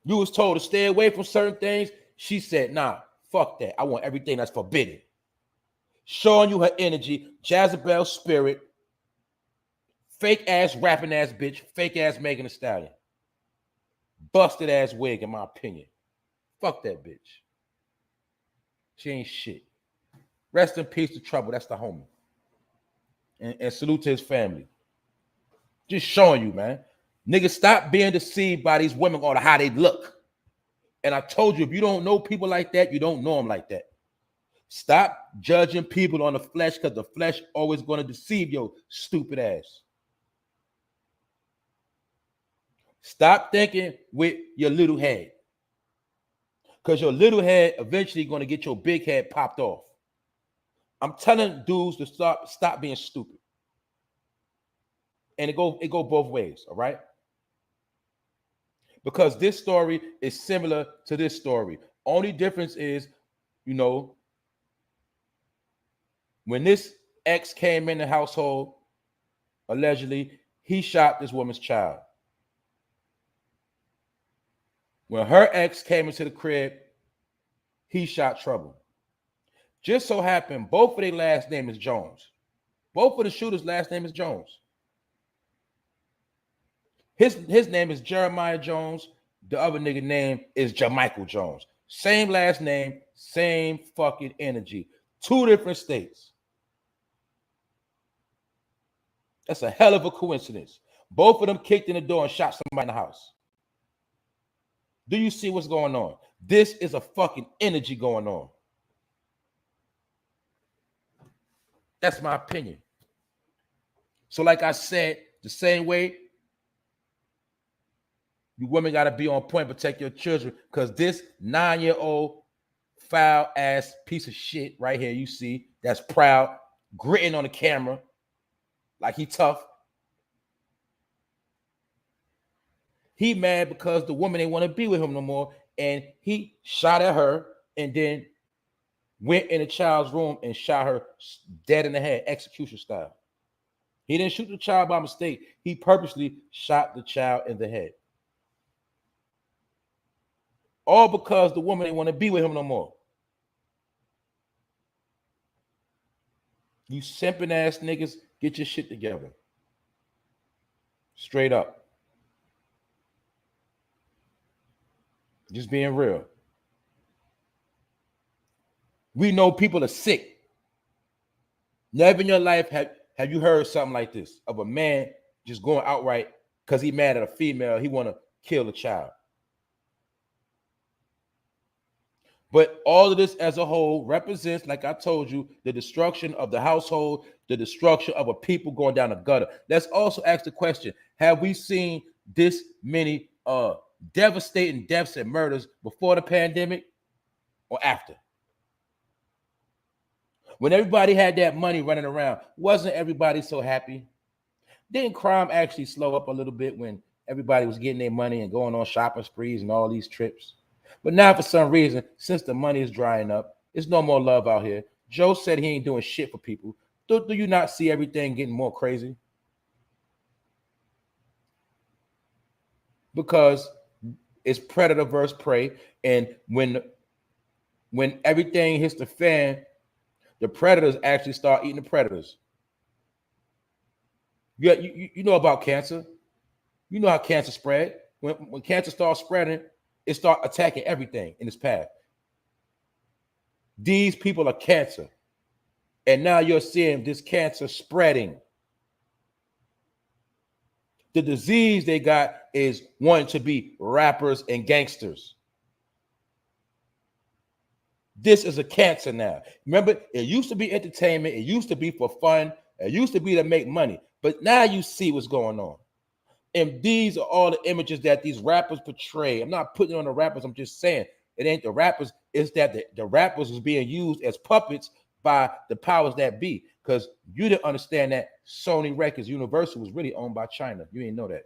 You was told to stay away from certain things. She said, nah, fuck that. I want everything that's forbidden. Showing you her energy, Jezebel spirit, fake ass rapping ass bitch, fake ass Megan Thee Stallion. Busted ass wig, in my opinion. Fuck that bitch. She ain't shit. Rest in peace to Trouble. That's the homie. And salute to his family. Just showing you, man. Niggas, stop being deceived by these women on how they look. And I told you, if you don't know people like that, you don't know them like that. Stop judging people on the flesh, because the flesh always going to deceive your stupid ass. Stop thinking with your little head, because your little head eventually going to get your big head popped off. I'm telling dudes to stop being stupid. And it go both ways, all right? Because this story is similar to this story. Only difference is, you know, when this ex came in the household, allegedly, he shot this woman's child. When her ex came into the crib, he shot Trouble. Just so happened, both of their last name is Jones. Both of the shooters' last name is Jones. His name is Jeremiah Jones. The other nigga name is Jamichael Jones. Same last name, same fucking energy. Two different states. That's a hell of a coincidence. Both of them kicked in the door and shot somebody in the house. Do you see what's going on? This is a fucking energy going on. That's my opinion. So like I said, the same way, you women got to be on point, protect your children, because this 9-year-old foul ass piece of shit right here, you see, that's proud, gritting on the camera like he tough. He mad because the woman ain't want to be with him no more, and he shot at her and then went in the child's room and shot her dead in the head, execution style. He didn't shoot the child by mistake. He purposely shot the child in the head. All because the woman didn't want to be with him no more. You simping ass niggas, get your shit together. Straight up. Just being real. We know people are sick. Never in your life have you heard something like this of a man just going outright because he mad at a female, he want to kill a child. But all of this as a whole represents, like I told you, the destruction of the household, the destruction of a people going down the gutter. Let's also ask the question, have we seen this many devastating deaths and murders before the pandemic or after? When everybody had that money running around, wasn't everybody so happy? Didn't crime actually slow up a little bit when everybody was getting their money and going on shopping sprees and all these trips? But now, for some reason, since the money is drying up, there's no more love out here. Joe said he ain't doing shit for people. Do you not see everything getting more crazy? Because it's predator versus prey, and when everything hits the fan, the predators actually start eating the predators. You know about cancer. You know how cancer spread. When cancer starts spreading, it starts attacking everything in its path. These people are cancer. And now you're seeing this cancer spreading. The disease they got is wanting to be rappers and gangsters. This is a cancer now. Remember, it used to be entertainment. It used to be for fun. It used to be to make money. But now you see what's going on. And these are all the images that these rappers portray. I'm not putting it on the rappers. I'm just saying it ain't the rappers. It's that the rappers is being used as puppets by the powers that be. Because you didn't understand that Sony Records, Universal was really owned by China. You ain't know that.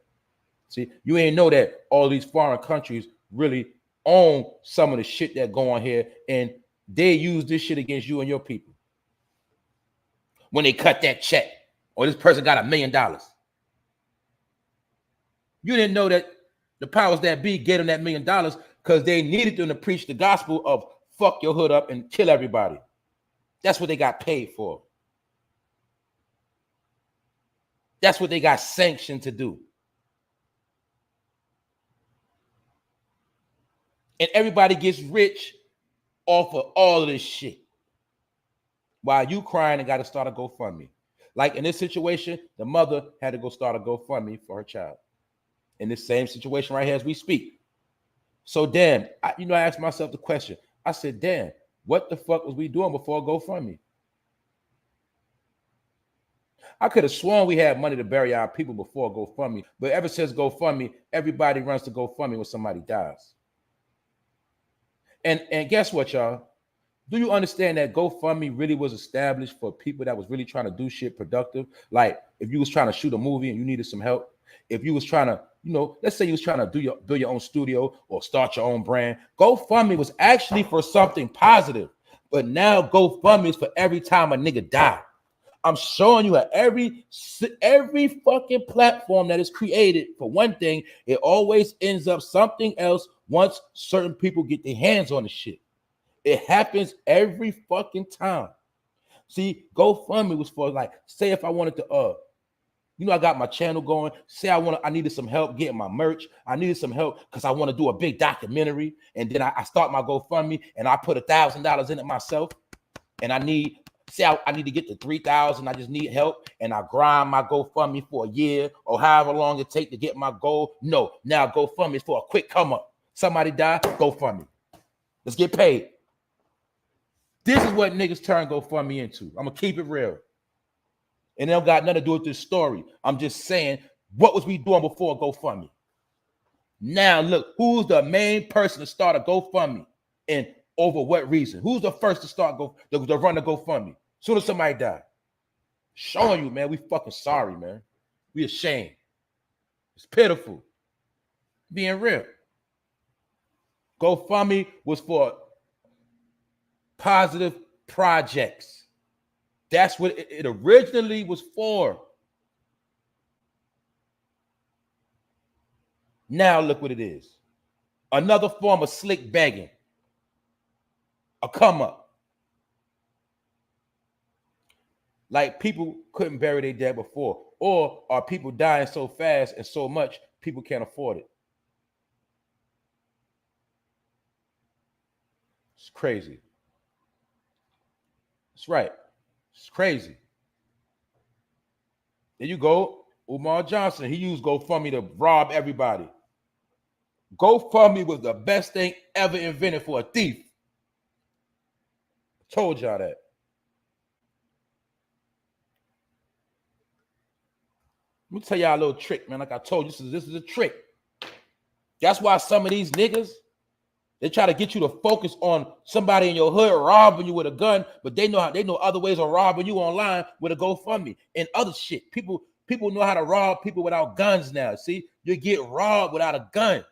See, you ain't know that all these foreign countries really own some of the shit that go on here, and they use this shit against you and your people. When they cut that check, or this person got $1 million. You didn't know that the powers that be gave them that $1 million because they needed them to preach the gospel of fuck your hood up and kill everybody. That's what they got paid for. That's what they got sanctioned to do. And everybody gets rich off of all of this shit. While you crying and got to start a GoFundMe. Like in this situation, the mother had to go start a GoFundMe for her child. In this same situation right here as we speak. So damn, I asked myself the question. I said, damn, what the fuck was we doing before GoFundMe? I could have sworn we had money to bury our people before GoFundMe, but ever since GoFundMe, everybody runs to GoFundMe when somebody dies. And guess what, y'all? Do you understand that GoFundMe really was established for people that was really trying to do shit productive? Like if you was trying to shoot a movie and you needed some help, if you was trying to, let's say you was trying to build your own studio or start your own brand, GoFundMe was actually for something positive. But now GoFundMe is for every time a nigga die. I'm showing you at every fucking platform that is created, for one thing, it always ends up something else once certain people get their hands on the shit. It happens every fucking time. See, GoFundMe was for, like, say if I wanted to, I got my channel going. Say I needed some help getting my merch. I needed some help because I want to do a big documentary. And then I start my GoFundMe and I put $1,000 in it myself. And I need to get to 3,000. I just need help. And I grind my GoFundMe for a year or however long it take to get my goal. No, now GoFundMe is for a quick come up. Somebody die, GoFundMe. Let's get paid. This is what niggas turn GoFundMe into. I'm going to keep it real. And it don't got nothing to do with this story. I'm just saying, what was we doing before GoFundMe? Now, look, who's the main person to start a GoFundMe and over what reason? Who's the first to start to run a GoFundMe? As soon as somebody died. Showing you, man, we fucking sorry, man. We ashamed. It's pitiful. Being real. GoFundMe was for positive projects. That's what it originally was for. Now look what it is. Another form of slick begging. A come up. Like people couldn't bury their dead before, or are people dying so fast and so much people can't afford it? It's crazy. That's right. It's crazy. There you go. Umar Johnson, he used GoFundMe to rob everybody. GoFundMe was the best thing ever invented for a thief. I told y'all that. Let me tell y'all a little trick, man. Like I told you, this is a trick. That's why some of these niggas, they try to get you to focus on somebody in your hood robbing you with a gun, but they know other ways of robbing you online with a GoFundMe and other shit. People know how to rob people without guns now. See, you get robbed without a gun.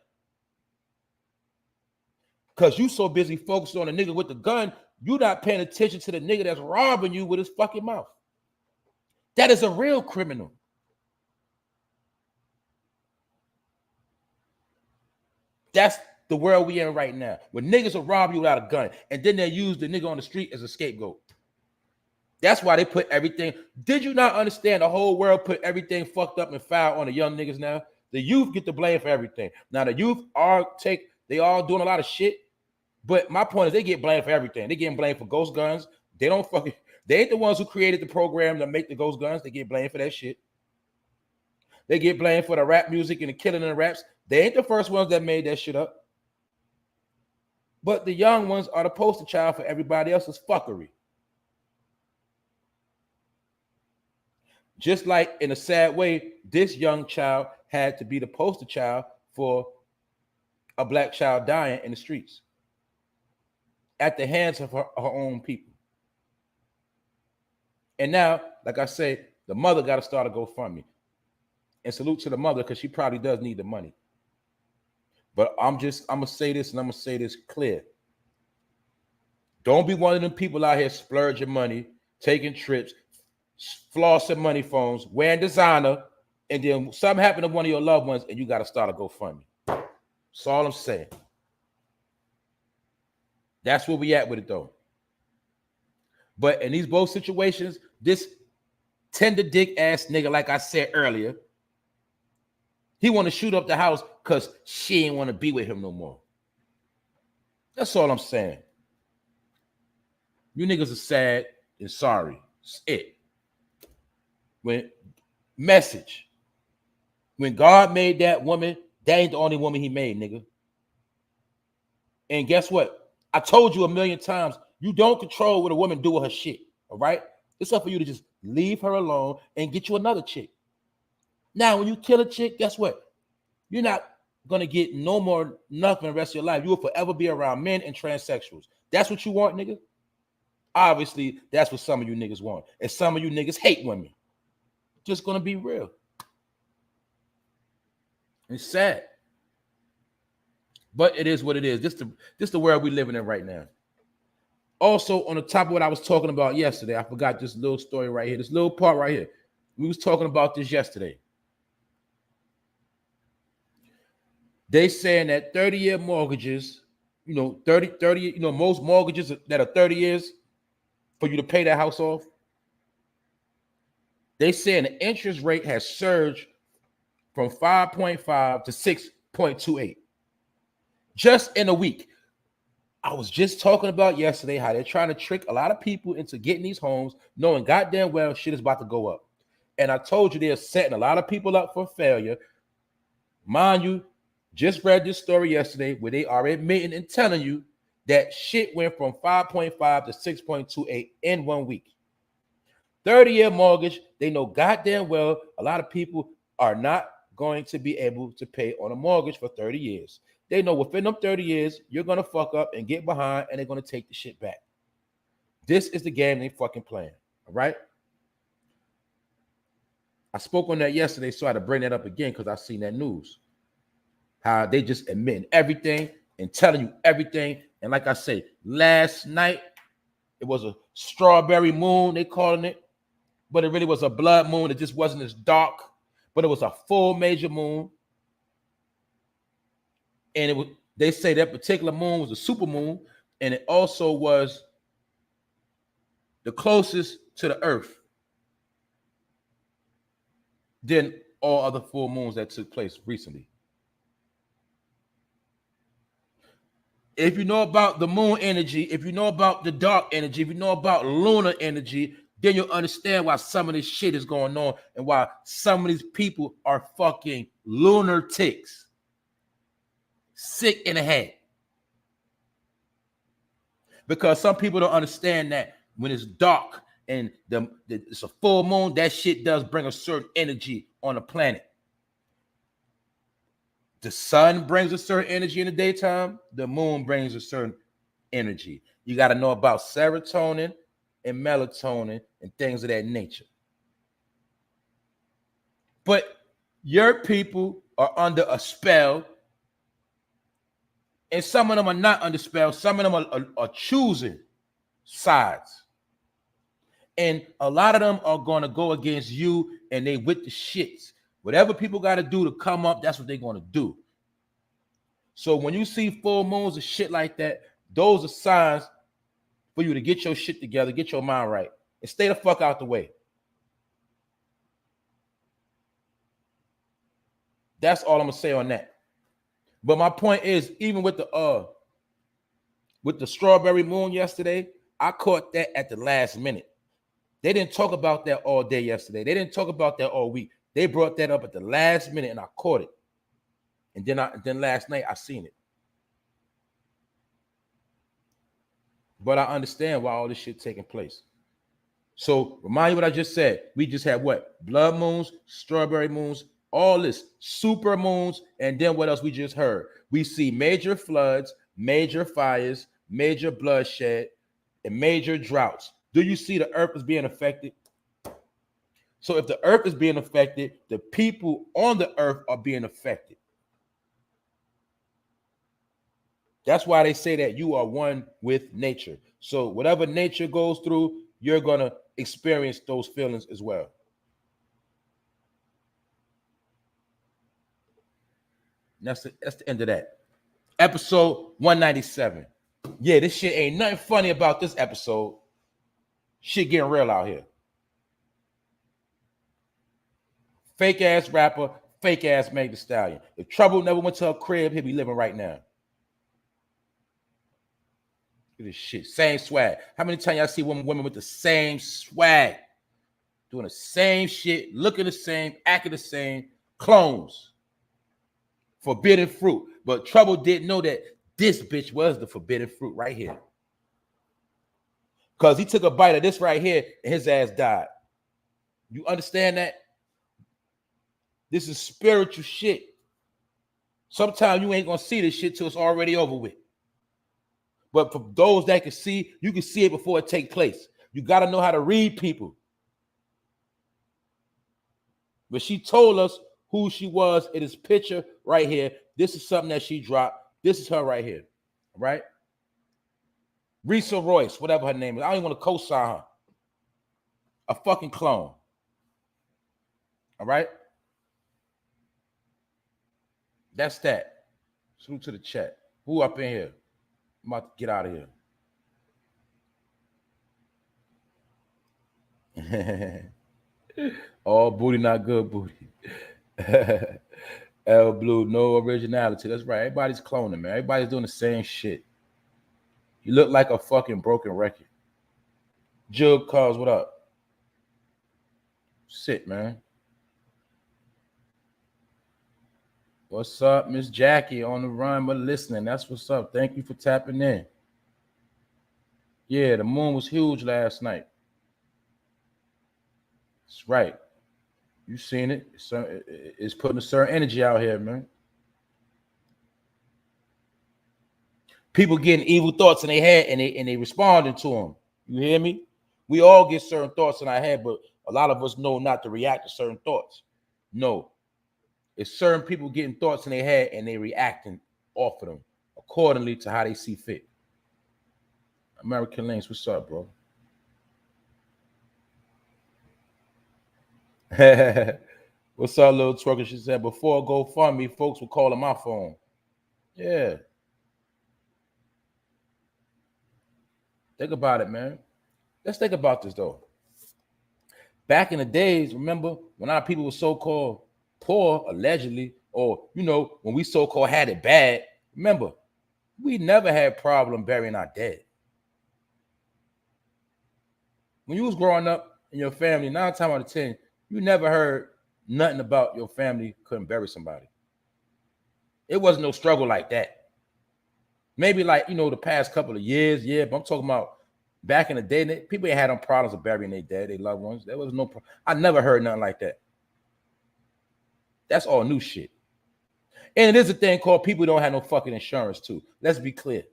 Because you so busy focused on the nigga with the gun, you not paying attention to the nigga that's robbing you with his fucking mouth. That is a real criminal. That's the world we in right now. When niggas will rob you without a gun, and then they use the nigga on the street as a scapegoat. That's why they put everything. Did you not understand the whole world put everything fucked up and foul on the young niggas now? The youth get the blame for everything. Now the youth they all doing a lot of shit. But my point is they get blamed for everything. They getting blamed for ghost guns. They ain't the ones who created the program to make the ghost guns. They get blamed for that shit. They get blamed for the rap music and the killing of the raps. They ain't the first ones that made that shit up. But the young ones are the poster child for everybody else's fuckery. Just like in a sad way, this young child had to be the poster child for a black child dying in the streets at the hands of her own people. And now, like I say, the mother got to start a GoFundMe. And salute to the mother because she probably does need the money. But I'm going to say this, and I'm going to say this clear. Don't be one of them people out here splurging money, taking trips, flossing money phones, wearing designer, and then something happened to one of your loved ones and you got to start a GoFundMe. That's all I'm saying. That's where we at with it, though. But in these both situations, this tender dick ass nigga, like I said earlier, he want to shoot up the house because she ain't want to be with him no more. That's all I'm saying. You niggas are sad and sorry. It's it. When God made that woman, that ain't the only woman he made, nigga. And guess what? I told you a million times, you don't control what a woman do with her shit, all right? It's up for you to just leave her alone and get you another chick. Now, when you kill a chick, guess what? You're not going to get no more nothing the rest of your life. You will forever be around men and transsexuals. That's what you want, nigga? Obviously, that's what some of you niggas want. And some of you niggas hate women. Just going to be real. It's sad. But it is what it is. This the world we living in right now. Also, on the top of what I was talking about yesterday, I forgot this little story right here. This little part right here. We was talking about this yesterday. They saying that 30-year mortgages, 30, most mortgages that are 30 years for you to pay that house off. They saying the interest rate has surged from 5.5 to 6.28 just in a week. I was just talking about yesterday how they're trying to trick a lot of people into getting these homes, knowing goddamn well shit is about to go up. And I told you they're setting a lot of people up for failure. Mind you, just read this story yesterday where they are admitting and telling you that shit went from 5.5 to 6.28 in 1 week. 30-year mortgage, they know goddamn well a lot of people are not going to be able to pay on a mortgage for 30 years. They know within them 30 years, you're going to fuck up and get behind, and they're going to take the shit back. This is the game they fucking playing, all right? I spoke on that yesterday, so I had to bring that up again because I seen that news. How they just admitting everything and telling you everything. And like I say, last night, it was a strawberry moon, they calling it, but it really was a blood moon. It just wasn't as dark, but it was a full major moon. And they say that particular moon was a super moon, and it also was the closest to the earth. than all other full moons that took place recently. If you know about the moon energy, if you know about the dark energy, if you know about lunar energy, then you'll understand why some of this shit is going on and why some of these people are fucking lunatics, sick in the head. Because some people don't understand that when it's dark and it's a full moon, that shit does bring a certain energy on the planet. The sun brings a certain energy in the daytime. The moon brings a certain energy. You got to know about serotonin and melatonin and things of that nature. But your people are under a spell, and some of them are not under spell. Some of them are choosing sides. And a lot of them are going to go against you, and they with the shits. Whatever people got to do to come up, that's what they're going to do. So when you see full moons and shit like that, those are signs for you to get your shit together, get your mind right, and stay the fuck out the way. That's all I'm gonna say on that. But my point is, even with the strawberry moon yesterday, I caught that at the last minute. They didn't talk about that all day yesterday. They didn't talk about that all week. They brought that up at the last minute, and I caught it. And then last night I seen it. But I understand why all this shit taking place. So remind you what I just said. We just had what? Blood moons, strawberry moons, all this, super moons, and then what else we just heard? We see major floods, major fires, major bloodshed, and major droughts. Do you see the earth is being affected? So if the earth is being affected, the people on the earth are being affected. That's why they say that you are one with nature. So whatever nature goes through, you're going to experience those feelings as well. That's the end of that. Episode 197. Yeah, this shit ain't nothing funny about this episode. Shit getting real out here. Fake ass rapper, fake ass Meg Thee Stallion. If Trouble never went to her crib, he'd be living right now. Look at this shit. Same swag. How many times y'all see women with the same swag? Doing the same shit, looking the same, acting the same, clones. Forbidden fruit. But Trouble didn't know that this bitch was the forbidden fruit right here. Because he took a bite of this right here and his ass died. You understand that? This is spiritual shit. Sometimes you ain't going to see this shit till it's already over with. But for those that can see, you can see it before it takes place. You got to know how to read people. But she told us who she was in this picture right here. This is something that she dropped. This is her right here. All right? Risa Royce, whatever her name is. I don't even want to co-sign her. A fucking clone. All right? That's that. Salute to the chat. Who up in here? I'm about to get out of here. All booty, not good booty. L Blue, no originality. That's right. Everybody's cloning, man. Everybody's doing the same shit. You look like a fucking broken record. Jug Cause, what up? Sit, man. What's up, Miss Jackie? On the run, but listening. That's what's up. Thank you for tapping in. Yeah, the moon was huge last night. That's right. You seen it. It's putting a certain energy out here, man. People getting evil thoughts in their head and they responding to them. You hear me? We all get certain thoughts in our head, but a lot of us know not to react to certain thoughts. No. It's certain people getting thoughts in their head and they reacting off of them accordingly to how they see fit. American Links, what's up, bro? What's up, little twerker? She said, before GoFundMe, folks were calling my phone. Yeah. Think about it, man. Let's think about this, though. Back in the days, remember when our people were so-called poor, allegedly, or when we so-called had it bad, remember, we never had problem burying our dead. When you was growing up in your family, 9 times out of 10, you never heard nothing about your family couldn't bury somebody. It wasn't no struggle like that. Maybe like, the past couple of years, yeah, but I'm talking about back in the day, people ain't had no problems of burying their dead, their loved ones. There was no problem. I never heard nothing like that. That's all new shit. And it is a thing called people don't have no fucking insurance too. Let's be clear.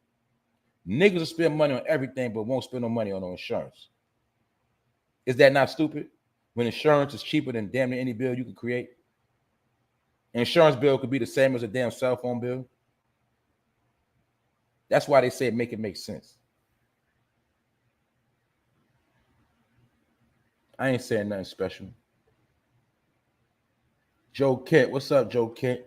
Niggas will spend money on everything, but won't spend no money on no insurance. Is that not stupid? When insurance is cheaper than damn near any bill you can create? An insurance bill could be the same as a damn cell phone bill. That's why they say make it make sense. I ain't saying nothing special. Joe Kent, what's up, Joe Kent?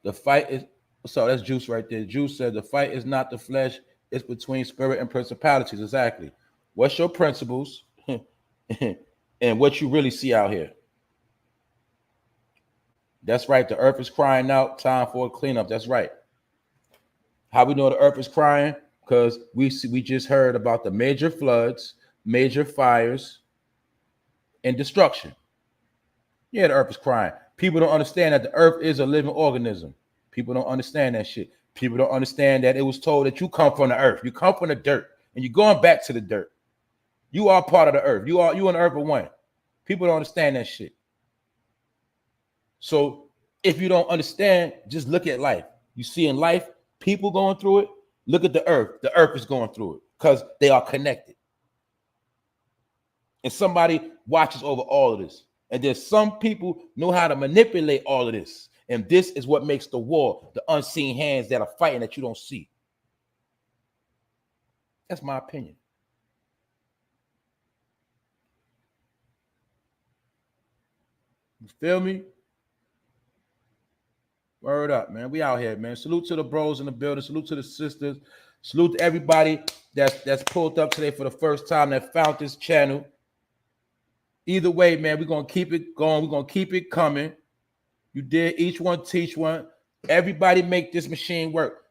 The fight is, so that's Juice right there. Juice said the fight is not the flesh, it's between spirit and principalities. Exactly. What's your principles and what you really see out here? That's right. The earth is crying out. Time for a cleanup. That's right. How we know the earth is crying? Because we just heard about the major floods, major fires, and destruction. Yeah, the earth is crying. People don't understand that the earth is a living organism. People don't understand that shit. People don't understand that it was told that you come from the earth. You come from the dirt, and you're going back to the dirt. You are part of the earth. You and the earth are one. People don't understand that shit. So if you don't understand, just look at life. You see in life, people going through it. Look at the earth. The earth is going through it because they are connected. And somebody watches over all of this. And there's some people know how to manipulate all of this. And this is what makes the war, the unseen hands that are fighting that you don't see. That's my opinion. You feel me? Word up, man. We out here, man. Salute to the bros in the building. Salute to the sisters. Salute to everybody that's pulled up today for the first time that found this channel. Either way, man, we're going to keep it going. We're going to keep it coming. You did. Each one teach one. Everybody make this machine work.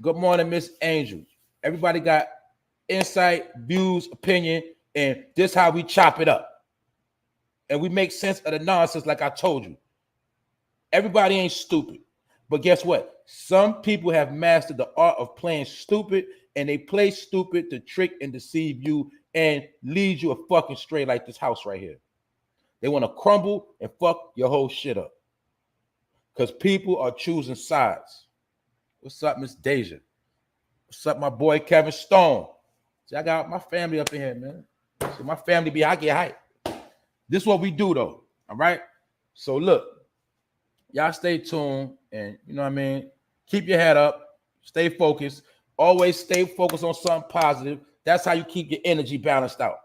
Good morning, Miss Angel. Everybody got insight, views, opinion, and this is how we chop it up. And we make sense of the nonsense like I told you. Everybody ain't stupid. But guess what? Some people have mastered the art of playing stupid, and they play stupid to trick and deceive you and lead you a fucking straight like this house right here. They want to crumble and fuck your whole shit up. Because people are choosing sides. What's up, Miss Deja? What's up, my boy Kevin Stone? See, I got my family up in here, man. See, my family I get hype. This is what we do, though. All right? So look, y'all stay tuned and, you know what I mean? Keep your head up. Stay focused. Always stay focused on something positive. That's how you keep your energy balanced out.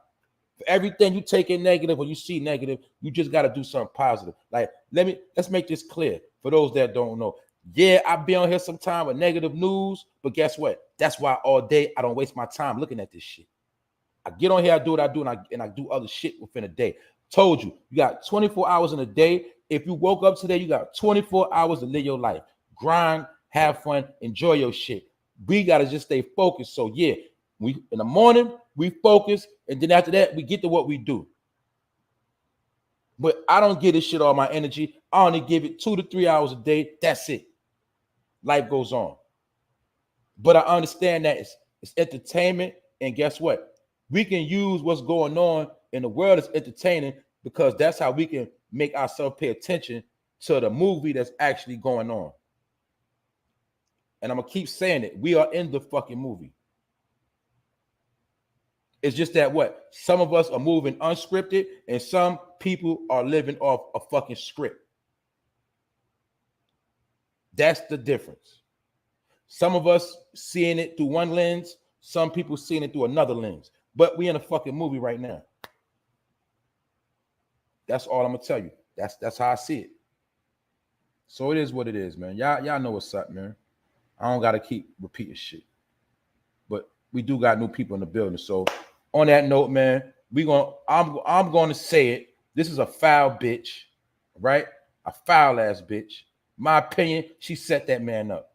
For everything you take in negative or you see negative, you just got to do something positive. Like, let's make this clear for those that don't know. Yeah, I be on here sometime with negative news, but guess what? That's why all day I don't waste my time looking at this shit. I get on here, I do what I do, and I do other shit within a day. Told you, you got 24 hours in a day. If you woke up today, you got 24 hours to live your life. Grind, have fun, enjoy your shit. We got to just stay focused. So yeah, we in the morning, we focus, and then after that, we get to what we do. But I don't give this shit all my energy. I only give it 2 to 3 hours a day. That's it. Life goes on. But I understand that it's entertainment, and guess what? We can use what's going on in the world as entertaining because that's how we can make ourselves pay attention to the movie that's actually going on. And I'm going to keep saying it. We are in the fucking movie. It's just that what? Some of us are moving unscripted and some people are living off a fucking script. That's the difference. Some of us seeing it through one lens, some people seeing it through another lens. But we in a fucking movie right now. That's all I'm gonna tell you. That's how I see it. So it is what it is, man. Y'all know what's up, man. I don't gotta keep repeating shit. But we do got new people in the building. So on that note, man, I'm gonna say it. This is a foul bitch, right? A foul ass bitch. My opinion, she set that man up.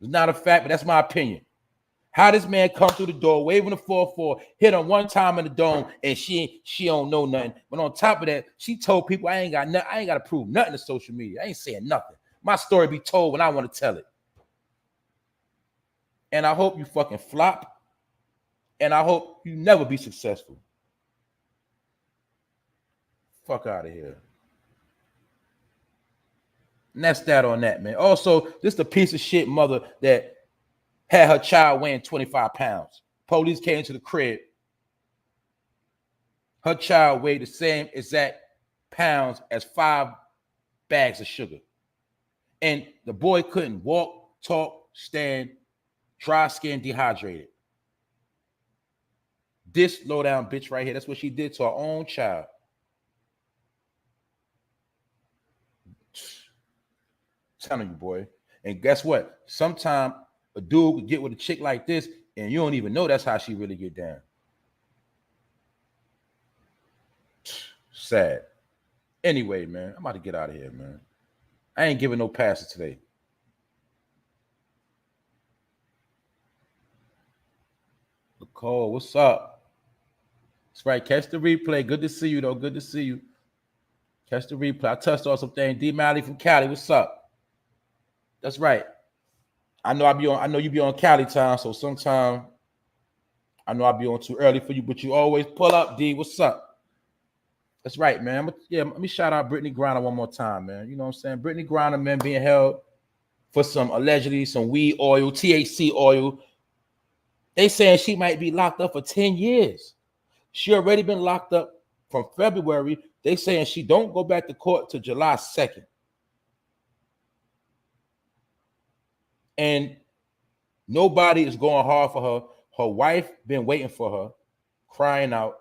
It's not a fact, but that's my opinion. How this man come through the door, waving the 4-4, hit him one time in the dome, and she don't know nothing. But on top of that, she told people I ain't got to prove nothing to social media. I ain't saying nothing. My story be told when I want to tell it. And I hope you fucking flop. And I hope you never be successful. Fuck out of here. And that's that on that, man. Also, this the piece of shit mother that had her child weighing 25 pounds. Police came to the crib. Her child weighed the same exact pounds as 5 bags of sugar. And the boy couldn't walk, talk, stand, dry skin, dehydrated. This low down bitch right here, that's what she did to her own child. Telling you, boy. And guess what? Sometimes a dude could get with a chick like this, and you don't even know that's how she really get down. Sad. Anyway, man, I'm about to get out of here, man. I ain't giving no passes today. Nicole, what's up? That's right. Catch the replay. Good to see you, though. Good to see you. Catch the replay. I touched on some things. D. Malley from Cali. What's up? That's right. I know you be on Cali time, so sometime I know I'll be on too early for you, but you always pull up, D. What's up? That's right, man. Let me shout out Brittany Griner one more time, man. You know what I'm saying? Brittany Griner, man, being held for allegedly some weed oil, THC oil. They saying she might be locked up for 10 years. She already been locked up from February. They saying she don't go back to court till July 2nd. And nobody is going hard for her. Her wife been waiting for her, crying out.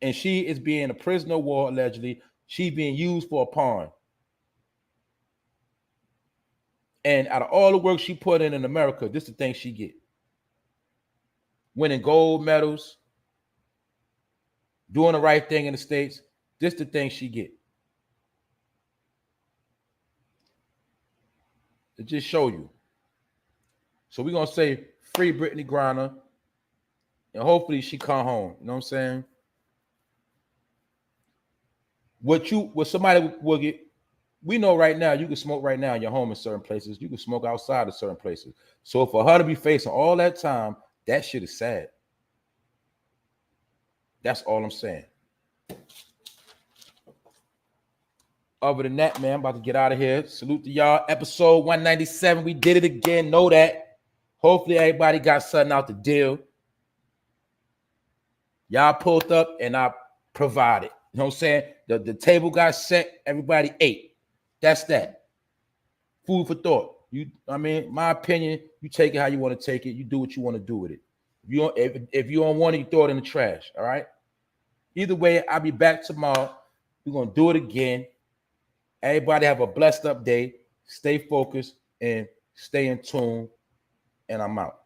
And she is being a prisoner of war, allegedly. She being used for a pawn. And out of all the work she put in America, this is the thing she get. Winning gold medals, doing the right thing in the States, this is the thing she get. To just show you. So we're going to say free Brittany Griner, and hopefully she come home. You know what I'm saying? What somebody will get, we know right now you can smoke right now in your home in certain places. You can smoke outside of certain places. So for her to be facing all that time, that shit is sad. That's all I'm saying. Other than that, man, I'm about to get out of here. Salute to y'all. Episode 197. We did it again. Know that. Hopefully everybody got something out the deal. Y'all pulled up and I provided. You know what I'm saying? The table got set. Everybody ate. That's that. Food for thought. My opinion, you take it how you want to take it. You do what you want to do with it. If you don't want it, you throw it in the trash. All right? Either way, I'll be back tomorrow. We're going to do it again. Everybody have a blessed up day. Stay focused and stay in tune. And I'm out.